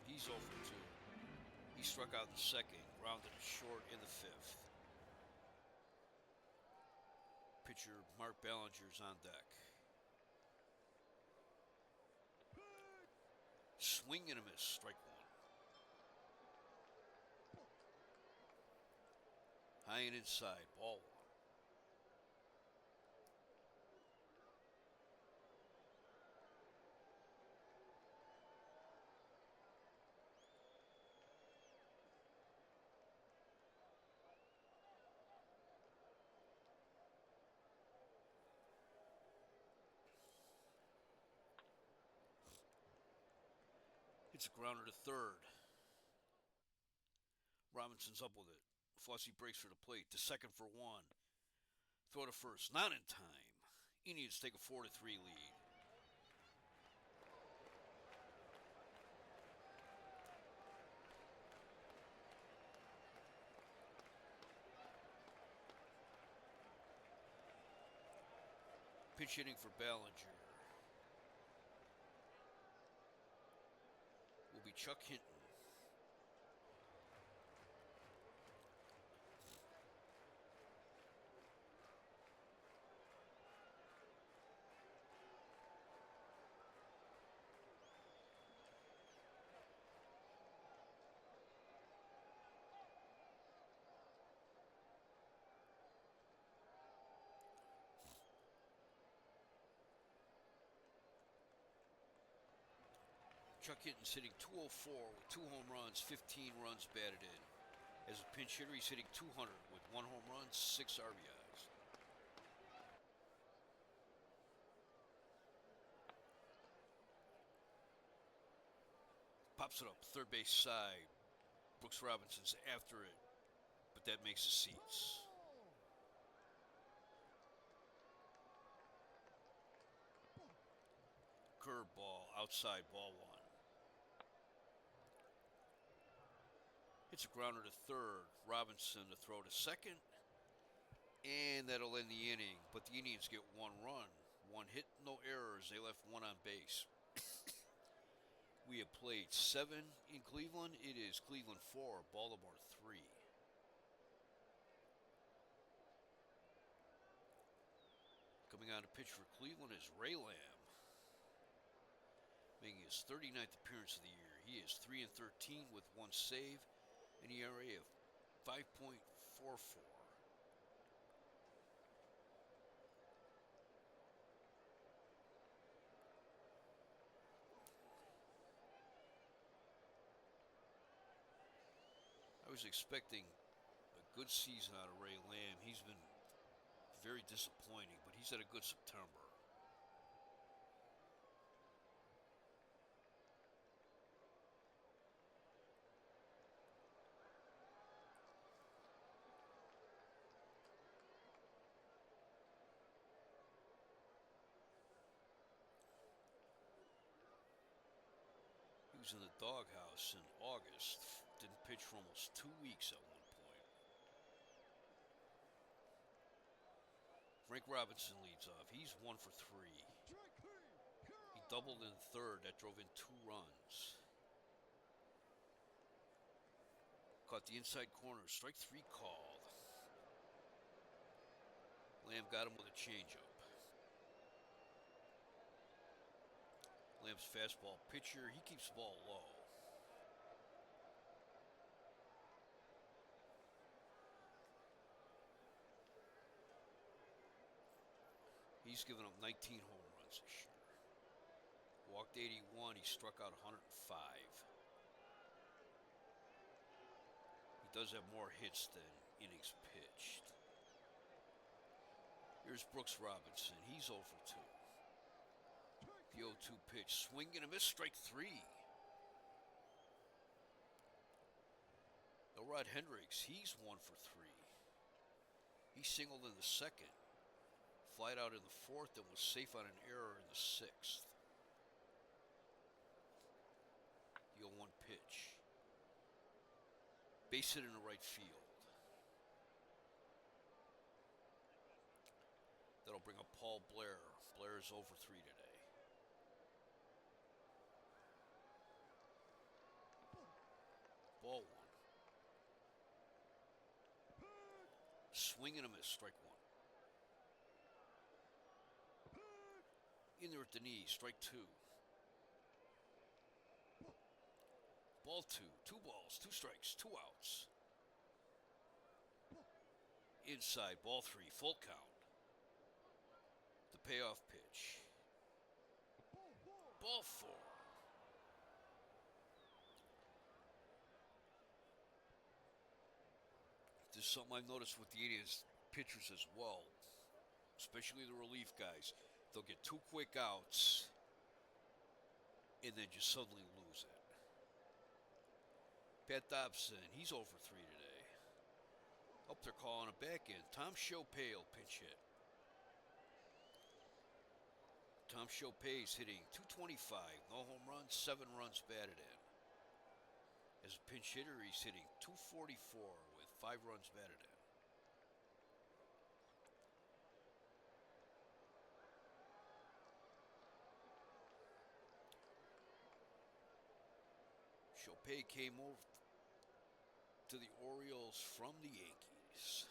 Speaker 1: He's over 2. He struck out in the second, grounded it short in the fifth. Pitcher Mark Ballinger's on deck. Swing and a miss, strike one. High and inside, ball one. It's a grounder to third. Robinson's up with it. Fossey breaks for the plate. To second for one. Throw to first. Not in time. Indians take a 4-3 lead. Pitch hitting for Ballinger will be Chuck Hinton. Chuck Hinton's hitting .204 with 2 home runs, 15 runs batted in. As a pinch hitter, he's hitting .200 with 1 home run, 6 RBIs. Pops it up, third base side. Brooks Robinson's after it, but that makes the seats. Curveball, outside, ball one. It's a grounder to third. Robinson to throw to second. And that'll end the inning. But the Indians get 1 run. 1 hit, no errors. They left 1 on base. We have played 7 in Cleveland. It is Cleveland 4, Baltimore 3. Coming on to pitch for Cleveland is Ray Lamb, making his 39th appearance of the year. He is 3-13 with 1 save, an ERA of 5.44. I was expecting a good season out of Ray Lamb. He's been very disappointing, but he's had a good September. He was in the doghouse in August. Didn't pitch for almost 2 weeks at one point. Frank Robinson leads off. He's 1 for 3. He doubled in third. That drove in 2 runs. Caught the inside corner. Strike 3 called. Lamb got him with a changeup. Lamb's fastball pitcher. He keeps the ball low. He's given up 19 home runs this year. Walked 81. He struck out 105. does have more hits than innings pitched. Here's Brooks Robinson. He's 0 for 2. The 0-2 pitch. Swing and a miss. Strike 3. Elrod Hendricks. He's 1 for 3. He singled in the second. Flied out in the fourth and was safe on an error in the sixth. The 0-1 pitch. Base hit in the right field. That'll bring up Paul Blair. Blair is 0 for 3 today. Ball 1. Swing and a miss. Strike 1. In there at the knee. Strike 2. Ball 2. 2 balls. 2 strikes. 2 outs. Inside. Ball 3. Full count. The payoff pitch. Ball 4. This is something I've noticed with the Indians pitchers as well, especially the relief guys. They'll get 2 quick outs and then just suddenly lose it. Pat Dobson, he's 0 for 3 today. Up they're calling it back in. Tom Shopay pinch hit. Tom Shopay's hitting .225, no home runs, 7 runs batted in. As a pinch hitter, he's hitting .244 with 5 runs batted in. Shopay came over to the Orioles from the Yankees.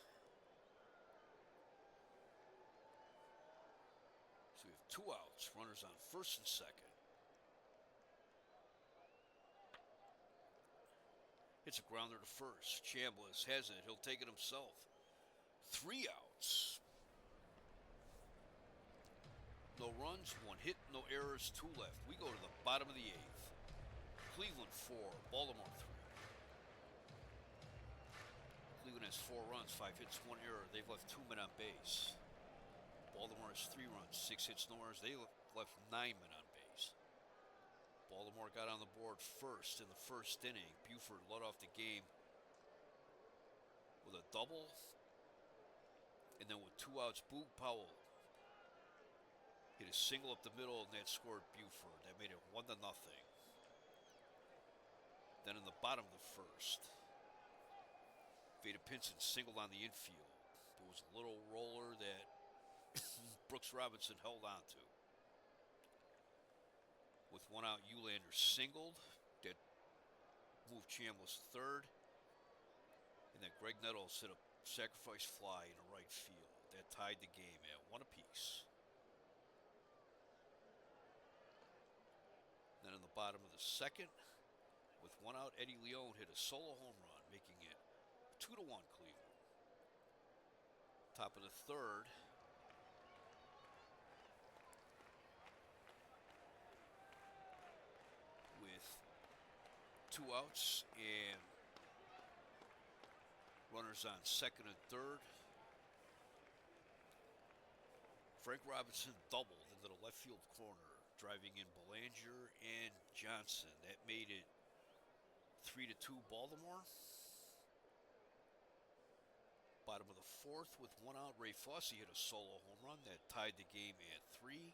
Speaker 1: So we have 2 outs, runners on first and second. It's a grounder to first. Chambliss has it. He'll take it himself. 3 outs. No runs, 1 hit, no errors, 2 left. We go to the bottom of the 8th. Cleveland 4, Baltimore 3. Cleveland has 4 runs, 5 hits, 1 error. They've left 2 men on base. Baltimore has 3 runs, 6 hits, no errors. They left 9 men on base. Baltimore got on the board first in the first inning. Buford led off the game with a double. And then with 2 outs, Boog Powell hit a single up the middle, and that scored Buford. That made it 1-0. Then in the bottom of the first, Vada Pinson singled on the infield. There was a little roller that Brooks Robinson held on to. With 1 out, Eulander singled. That moved Chambliss to third. And then Greg Nettles hit a sacrifice fly in the right field. That tied the game at 1 apiece. Then in the bottom of the second, with 1 out, Eddie Leon hit a solo home run, making it 2-1 Cleveland. Top of the third, with 2 outs and runners on second and third, Frank Robinson doubled into the left field corner, driving in Belanger and Johnson. That made it 3-2 Baltimore. Bottom of the fourth, with 1 out, Ray Fosse hit a solo home run that tied the game at 3.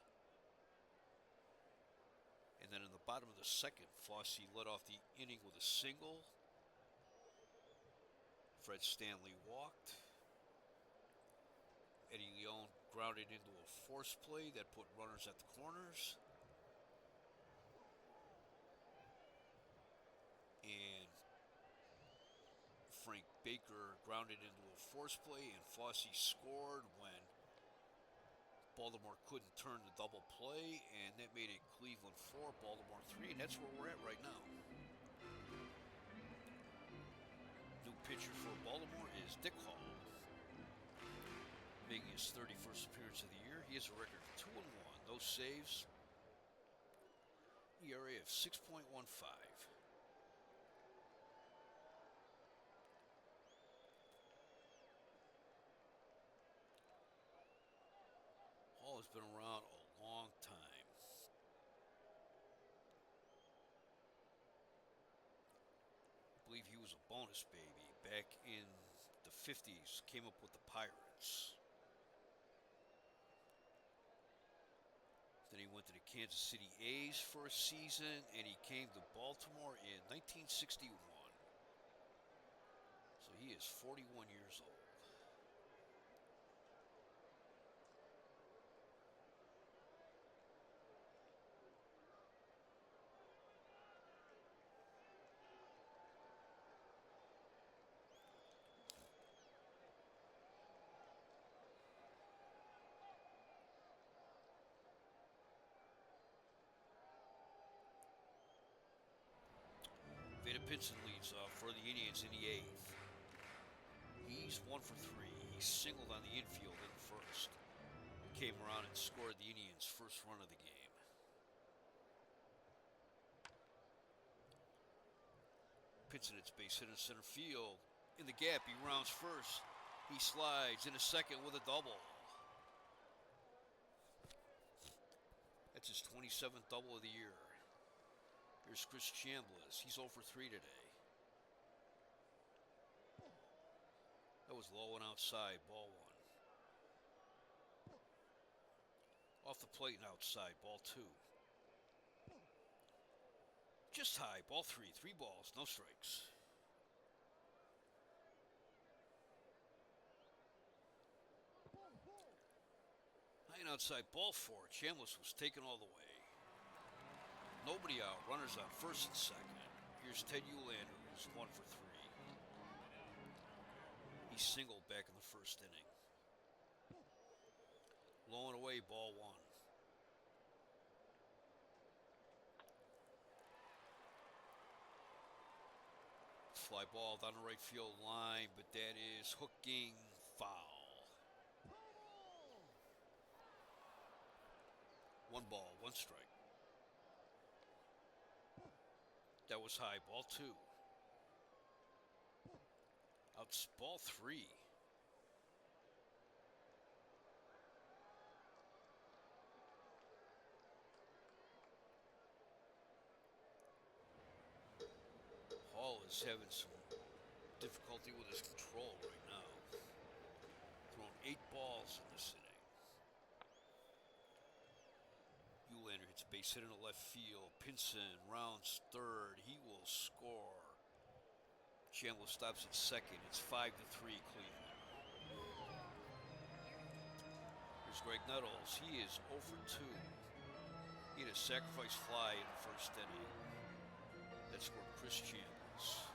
Speaker 1: And then in the bottom of the second, Fosse led off the inning with a single. Fred Stanley walked. Eddie Leon grounded into a force play that put runners at the corners. And Frank Baker grounded into a force play, and Fosse scored when Baltimore couldn't turn the double play, and that made it Cleveland 4, Baltimore 3, and that's where we're at right now. New pitcher for Baltimore is Dick Hall, making his 31st appearance of the year. He has a record of 2-1, no saves, ERA of 6.15. Ford's been around a long time. I believe he was a bonus baby back in the 50s. Came up with the Pirates. Then he went to the Kansas City A's for a season, and he came to Baltimore in 1961. So he is 41 years old. Vada Pinson leads off for the Indians in the eighth. He's 1 for 3. He singled on the infield in the first. Came around and scored the Indians' first run of the game. Pinson hits base hit in center field. In the gap, he rounds first. He slides into second with a double. That's his 27th double of the year. Here's Chris Chambliss. He's 0 for 3 today. That was low and outside, ball 1. Off the plate and outside, ball 2. Just high, ball 3. 3 balls, no strikes. High and outside, ball 4. Chambliss was taken all the way. Nobody out. Runners on first and second. Here's Ted Uhlaender, who's 1 for 3. He singled back in the first inning. Low and away, ball 1. Fly ball down the right field line, but that is hooking foul. 1 ball, 1 strike. That was high, ball 2. Outs, ball 3. Hall is having some difficulty with his control right now. Thrown 8 balls in this inning. Uhlaender hits a base hit in the left field. Pinson rounds third. He will score. Chambliss stops at second. It's 5-3 Cleveland. Here's Greg Nettles. He is 0 for 2. He had a sacrifice fly in the first inning. That scored Chris Chambliss.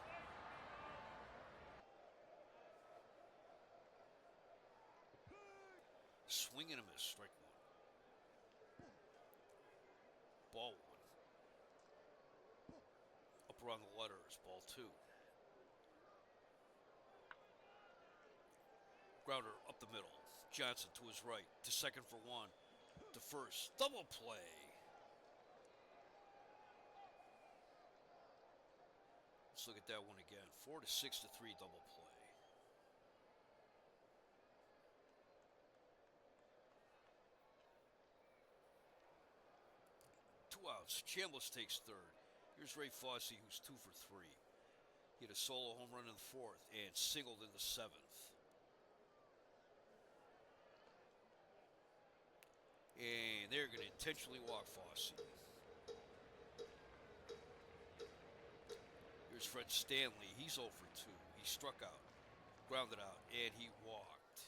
Speaker 1: Swing and a miss, strike 1. Ball 1. Up around the letters, ball 2. Grounder up the middle. Johnson to his right, to second for 1, to first. Double play. Let's look at that one again. 4 to 6 to 3 double play. Two outs. Chambliss takes third. Here's Ray Fosse, who's 2 for 3. He had a solo home run in the 4th and singled in the 7th. And they're going to intentionally walk Fosse. Here's Fred Stanley. He's 0 for 2. He struck out, grounded out, and he walked.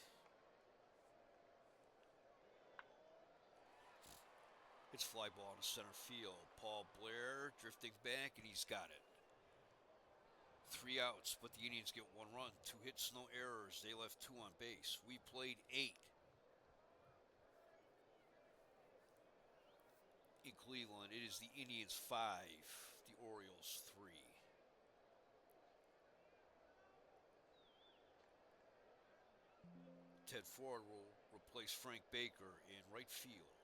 Speaker 1: It's fly ball to center field. Paul Blair drifting back, and he's got it. 3 outs, but the Indians get 1 run. 2 hits, no errors. They left 2 on base. We played 8. In Cleveland, it is the Indians 5, the Orioles 3. Ted Ford will replace Frank Baker in right field.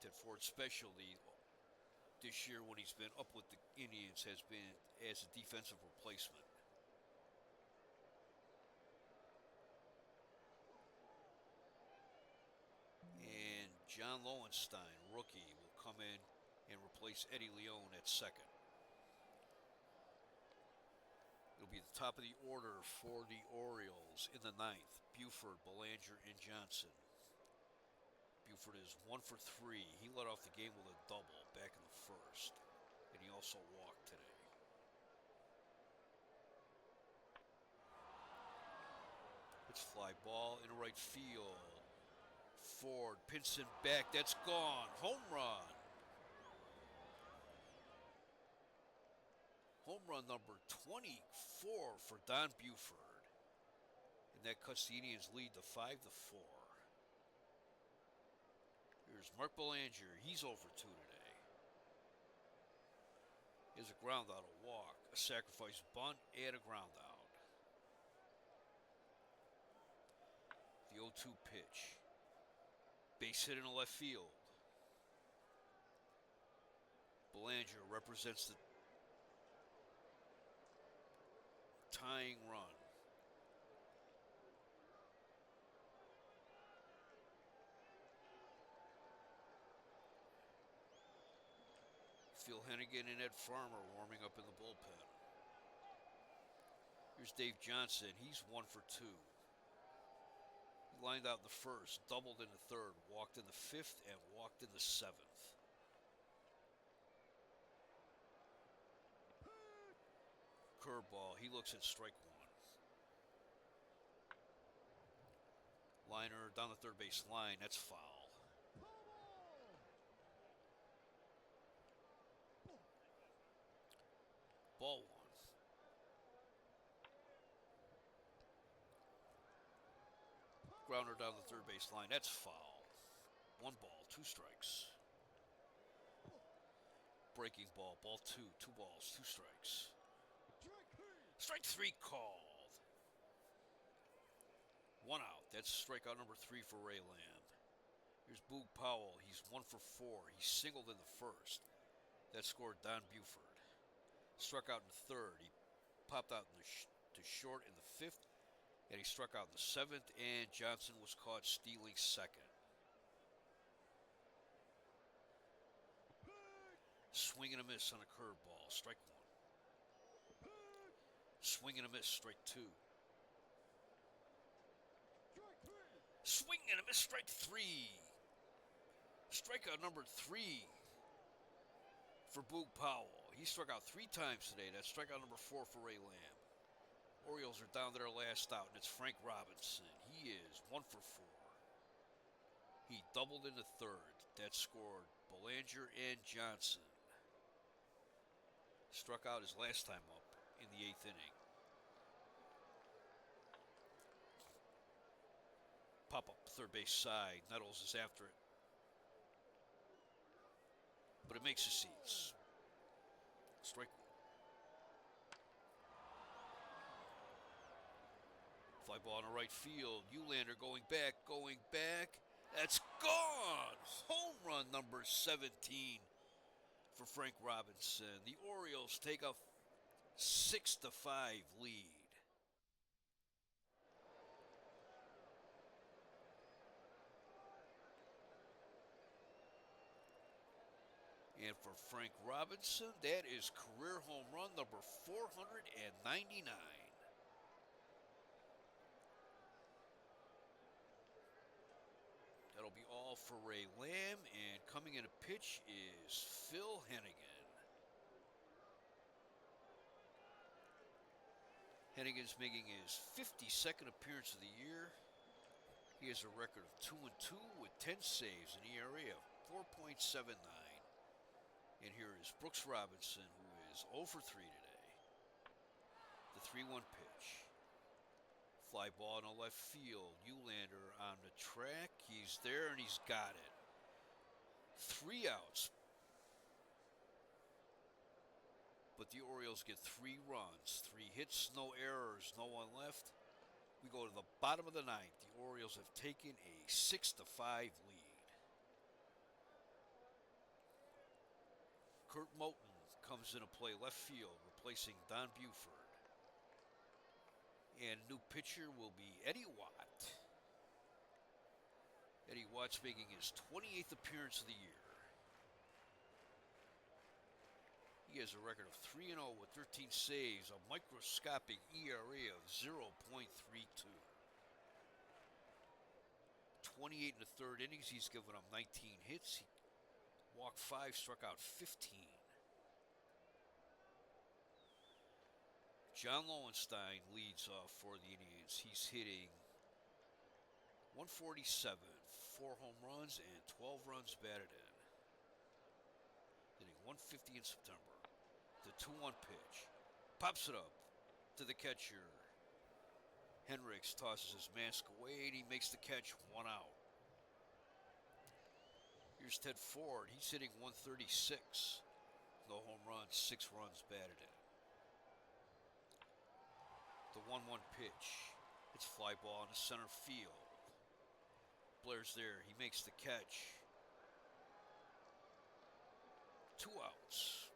Speaker 1: Ted Ford's specialty this year when he's been up with the Indians has been as a defensive replacement. John Lowenstein, rookie, will come in and replace Eddie Leone at second. It'll be the top of the order for the Orioles in the ninth. Buford, Belanger, and Johnson. Buford is 1 for 3. He led off the game with a double back in the first, and he also walked today. It's fly ball in right field. Ford, Pinson back. That's gone. Home run. Home run number 24 for Don Buford. And that cuts the Indians' lead to 5-4. Here's Mark Belanger. He's over 2 today. Here's a ground out, a walk, a sacrifice bunt, and a ground out. The 0-2 pitch. Base hit in the left field. Belanger represents the tying run. Phil Hennigan and Ed Farmer warming up in the bullpen. Here's Dave Johnson. He's 1 for 2. He lined out in the first, doubled in the third, walked in the fifth, and walked in the seventh. Curveball. He looks at strike one. Liner down the third base line. That's foul. Ball one. Grounder down the third base line. That's foul. 1 ball, 2 strikes. Breaking ball. Ball 2. 2 balls, 2 strikes. Strike 3 called. 1 out. That's strikeout number 3 for Ray Lamb. Here's Boog Powell. He's 1 for 4. He singled in the first. That scored Don Buford. Struck out in the third. He popped out to short in the fifth. And he struck out in the seventh. And Johnson was caught stealing second. Swing and a miss on a curveball. Strike 1. Swing and a miss. Strike 2. Swing and a miss. Strike 3. Strikeout number 3 for Boog Powell. He struck out 3 times today. That's strikeout number 4 for Ray Lamb. Orioles are down to their last out, and it's Frank Robinson. He is 1 for 4. He doubled in the third. That scored Belanger and Johnson. Struck out his last time up in the 8th inning. Pop up third base side. Nettles is after it. But it makes the seats. Strike 1. Fly ball in the right field. Uhlaender going back. That's gone! Home run number 17 for Frank Robinson. The Orioles take a 6-5 lead. And for Frank Robinson, that is career home run number 499. That'll be all for Ray Lamb, and coming in a pitch is Phil Hennigan. Hennigan's making his 52nd appearance of the year. He has a record of 2-2 with 10 saves, an ERA of 4.79. And here is Brooks Robinson, who is 0 for 3 today. The 3-1 pitch. Fly ball in the left field. Uhlaender on the track. He's there and he's got it. 3 outs. But the Orioles get 3 runs. 3 hits, no errors, no one left. We go to the bottom of the 9th. The Orioles have taken a 6-5 lead. Kurt Moton comes into play left field, replacing Don Buford. And new pitcher will be Eddie Watt. Eddie Watts making his 28th appearance of the year. He has a record of 3-0 with 13 saves, a microscopic ERA of 0.32. 28 in the third innings, he's given up 19 hits. He walked 5, struck out 15. John Lowenstein leads off for the Indians. He's hitting 147, 4 home runs, and 12 runs batted in. Hitting 150 in September. The 2-1 pitch. Pops it up to the catcher. Hendricks tosses his mask away, and he makes the catch, 1 out. Here's Ted Ford. He's hitting 136. No home runs, 6 runs batted in. The 1-1 pitch. It's fly ball in the center field. Blair's there. He makes the catch. 2 outs.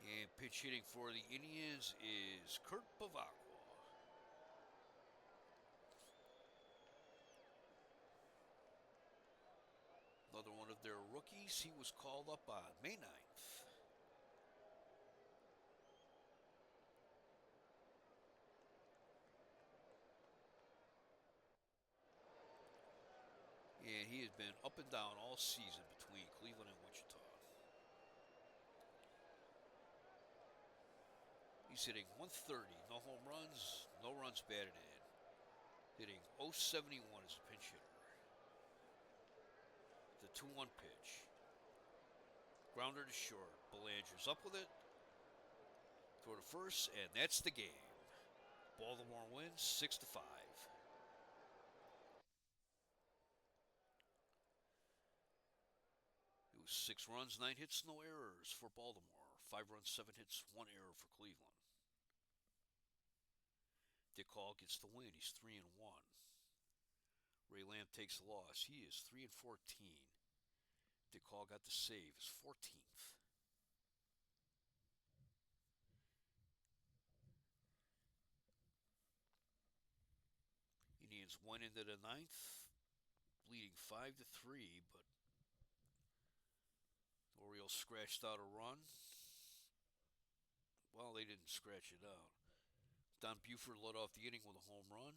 Speaker 1: And pitch hitting for the Indians is Kurt Bavacqua. Another one of their rookies. He was called up on May 9th. And he has been up and down all season between Cleveland and Wichita. He's hitting 130, no home runs, no runs batted in. Hitting 071 as a pinch hitter. The 2-1 pitch. Grounder to short. Belanger's up with it. Throw to first, and that's the game. Baltimore wins 6-5. It was 6 runs, 9 hits, no errors for Baltimore. 5 runs, 7 hits, 1 error for Cleveland. Dick Hall gets the win. He's 3-1. Ray Lamb takes the loss. He is 3-14. Dick Hall got the save, his 14th. Indians went into the 9th, leading 5-3, but the Orioles scratched out a run. Well, they didn't scratch it out. Don Buford led off the inning with a home run.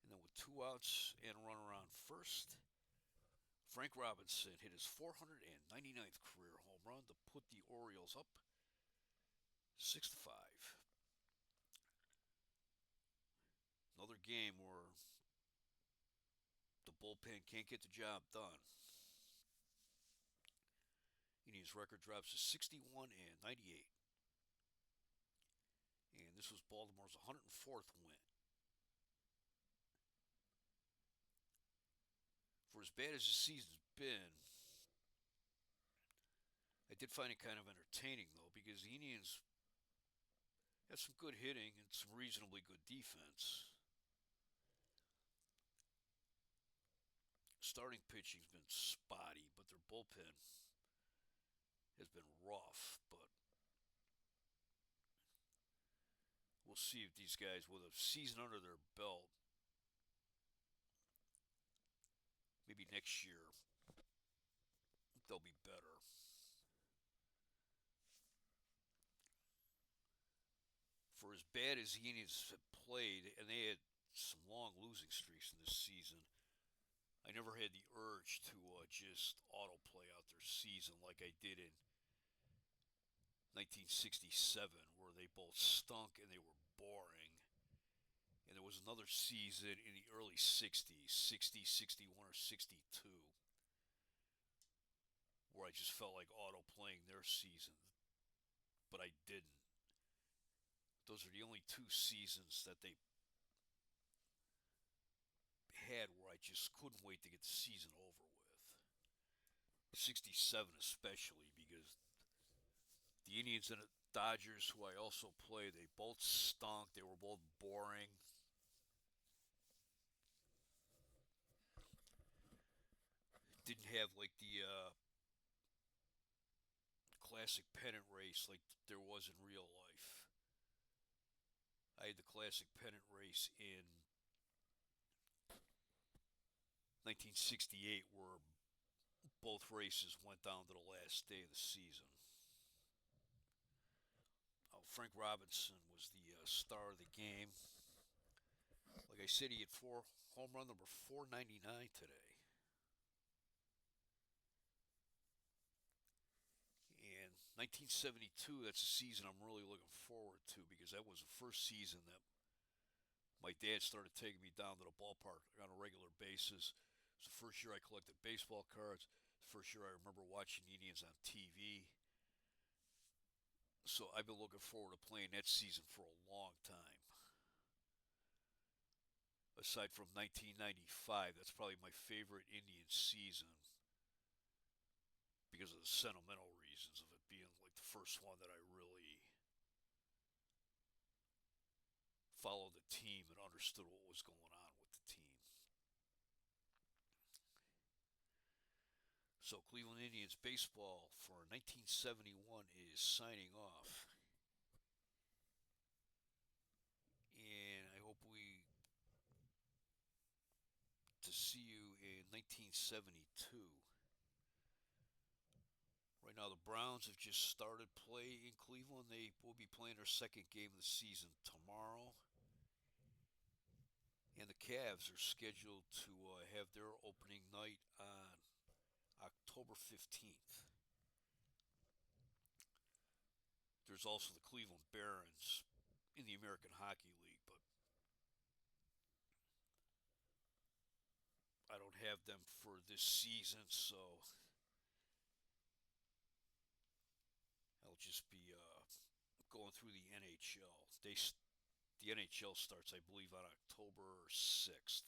Speaker 1: And then with 2 outs and a runner on first, Frank Robinson hit his 499th career home run to put the Orioles up 6-5. Another game where the bullpen can't get the job done. Indians' record drops to 61-98. And this was Baltimore's 104th win. For as bad as the season's been, I did find it kind of entertaining, though, because the Indians had some good hitting and some reasonably good defense. Starting pitching's been spotty, but their bullpen has been rough. But we'll see if these guys, with a season under their belt, maybe next year, they'll be better. For as bad as the Indians have played, and they had some long losing streaks in this season, I never had the urge to just autoplay out their season like I did in 1967, where they both stunk and they were boring. And there was another season in the early 60s, 60, 61, or 62, where I just felt like autoplaying their season, but I didn't. Those are the only 2 seasons that they had where I just couldn't wait to get the season over with. 67 especially, because the Indians and the Dodgers, who I also play, they both stunk. They were both boring. Didn't have like the classic pennant race like there was in real life. I had the classic pennant race in 1968 where both races went down to the last day of the season. Frank Robinson was the star of the game. Like I said, he had home run number 499 today. And 1972, that's a season I'm really looking forward to because that was the first season that my dad started taking me down to the ballpark on a regular basis. It was the first year I collected baseball cards. The first year I remember watching the Indians on TV. So I've been looking forward to playing that season for a long time. Aside from 1995, that's probably my favorite Indian season because of the sentimental reasons of it being like the first one that I really followed the team and understood what was going on with the team. So Cleveland Indians baseball for 1971 is signing off. And I hope we to see you in 1972. Right now, the Browns have just started play in Cleveland. They will be playing their second game of the season tomorrow. And the Cavs are scheduled to have their opening night on October 15th. There's also the Cleveland Barons in the American Hockey League, but I don't have them for this season, so I'll just be going through the NHL. The NHL starts, I believe, on October 6th.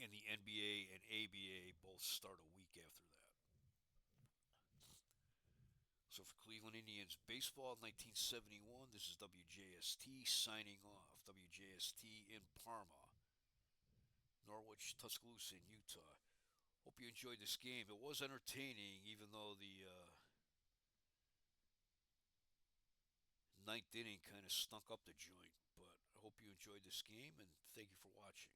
Speaker 1: And the NBA and ABA both start a week after that. So for Cleveland Indians baseball 1971, this is WJST signing off. WJST in Parma, Norwich, Tuscaloosa, in Utah. Hope you enjoyed this game. It was entertaining, even though the ninth inning kind of stunk up the joint. But I hope you enjoyed this game, and thank you for watching.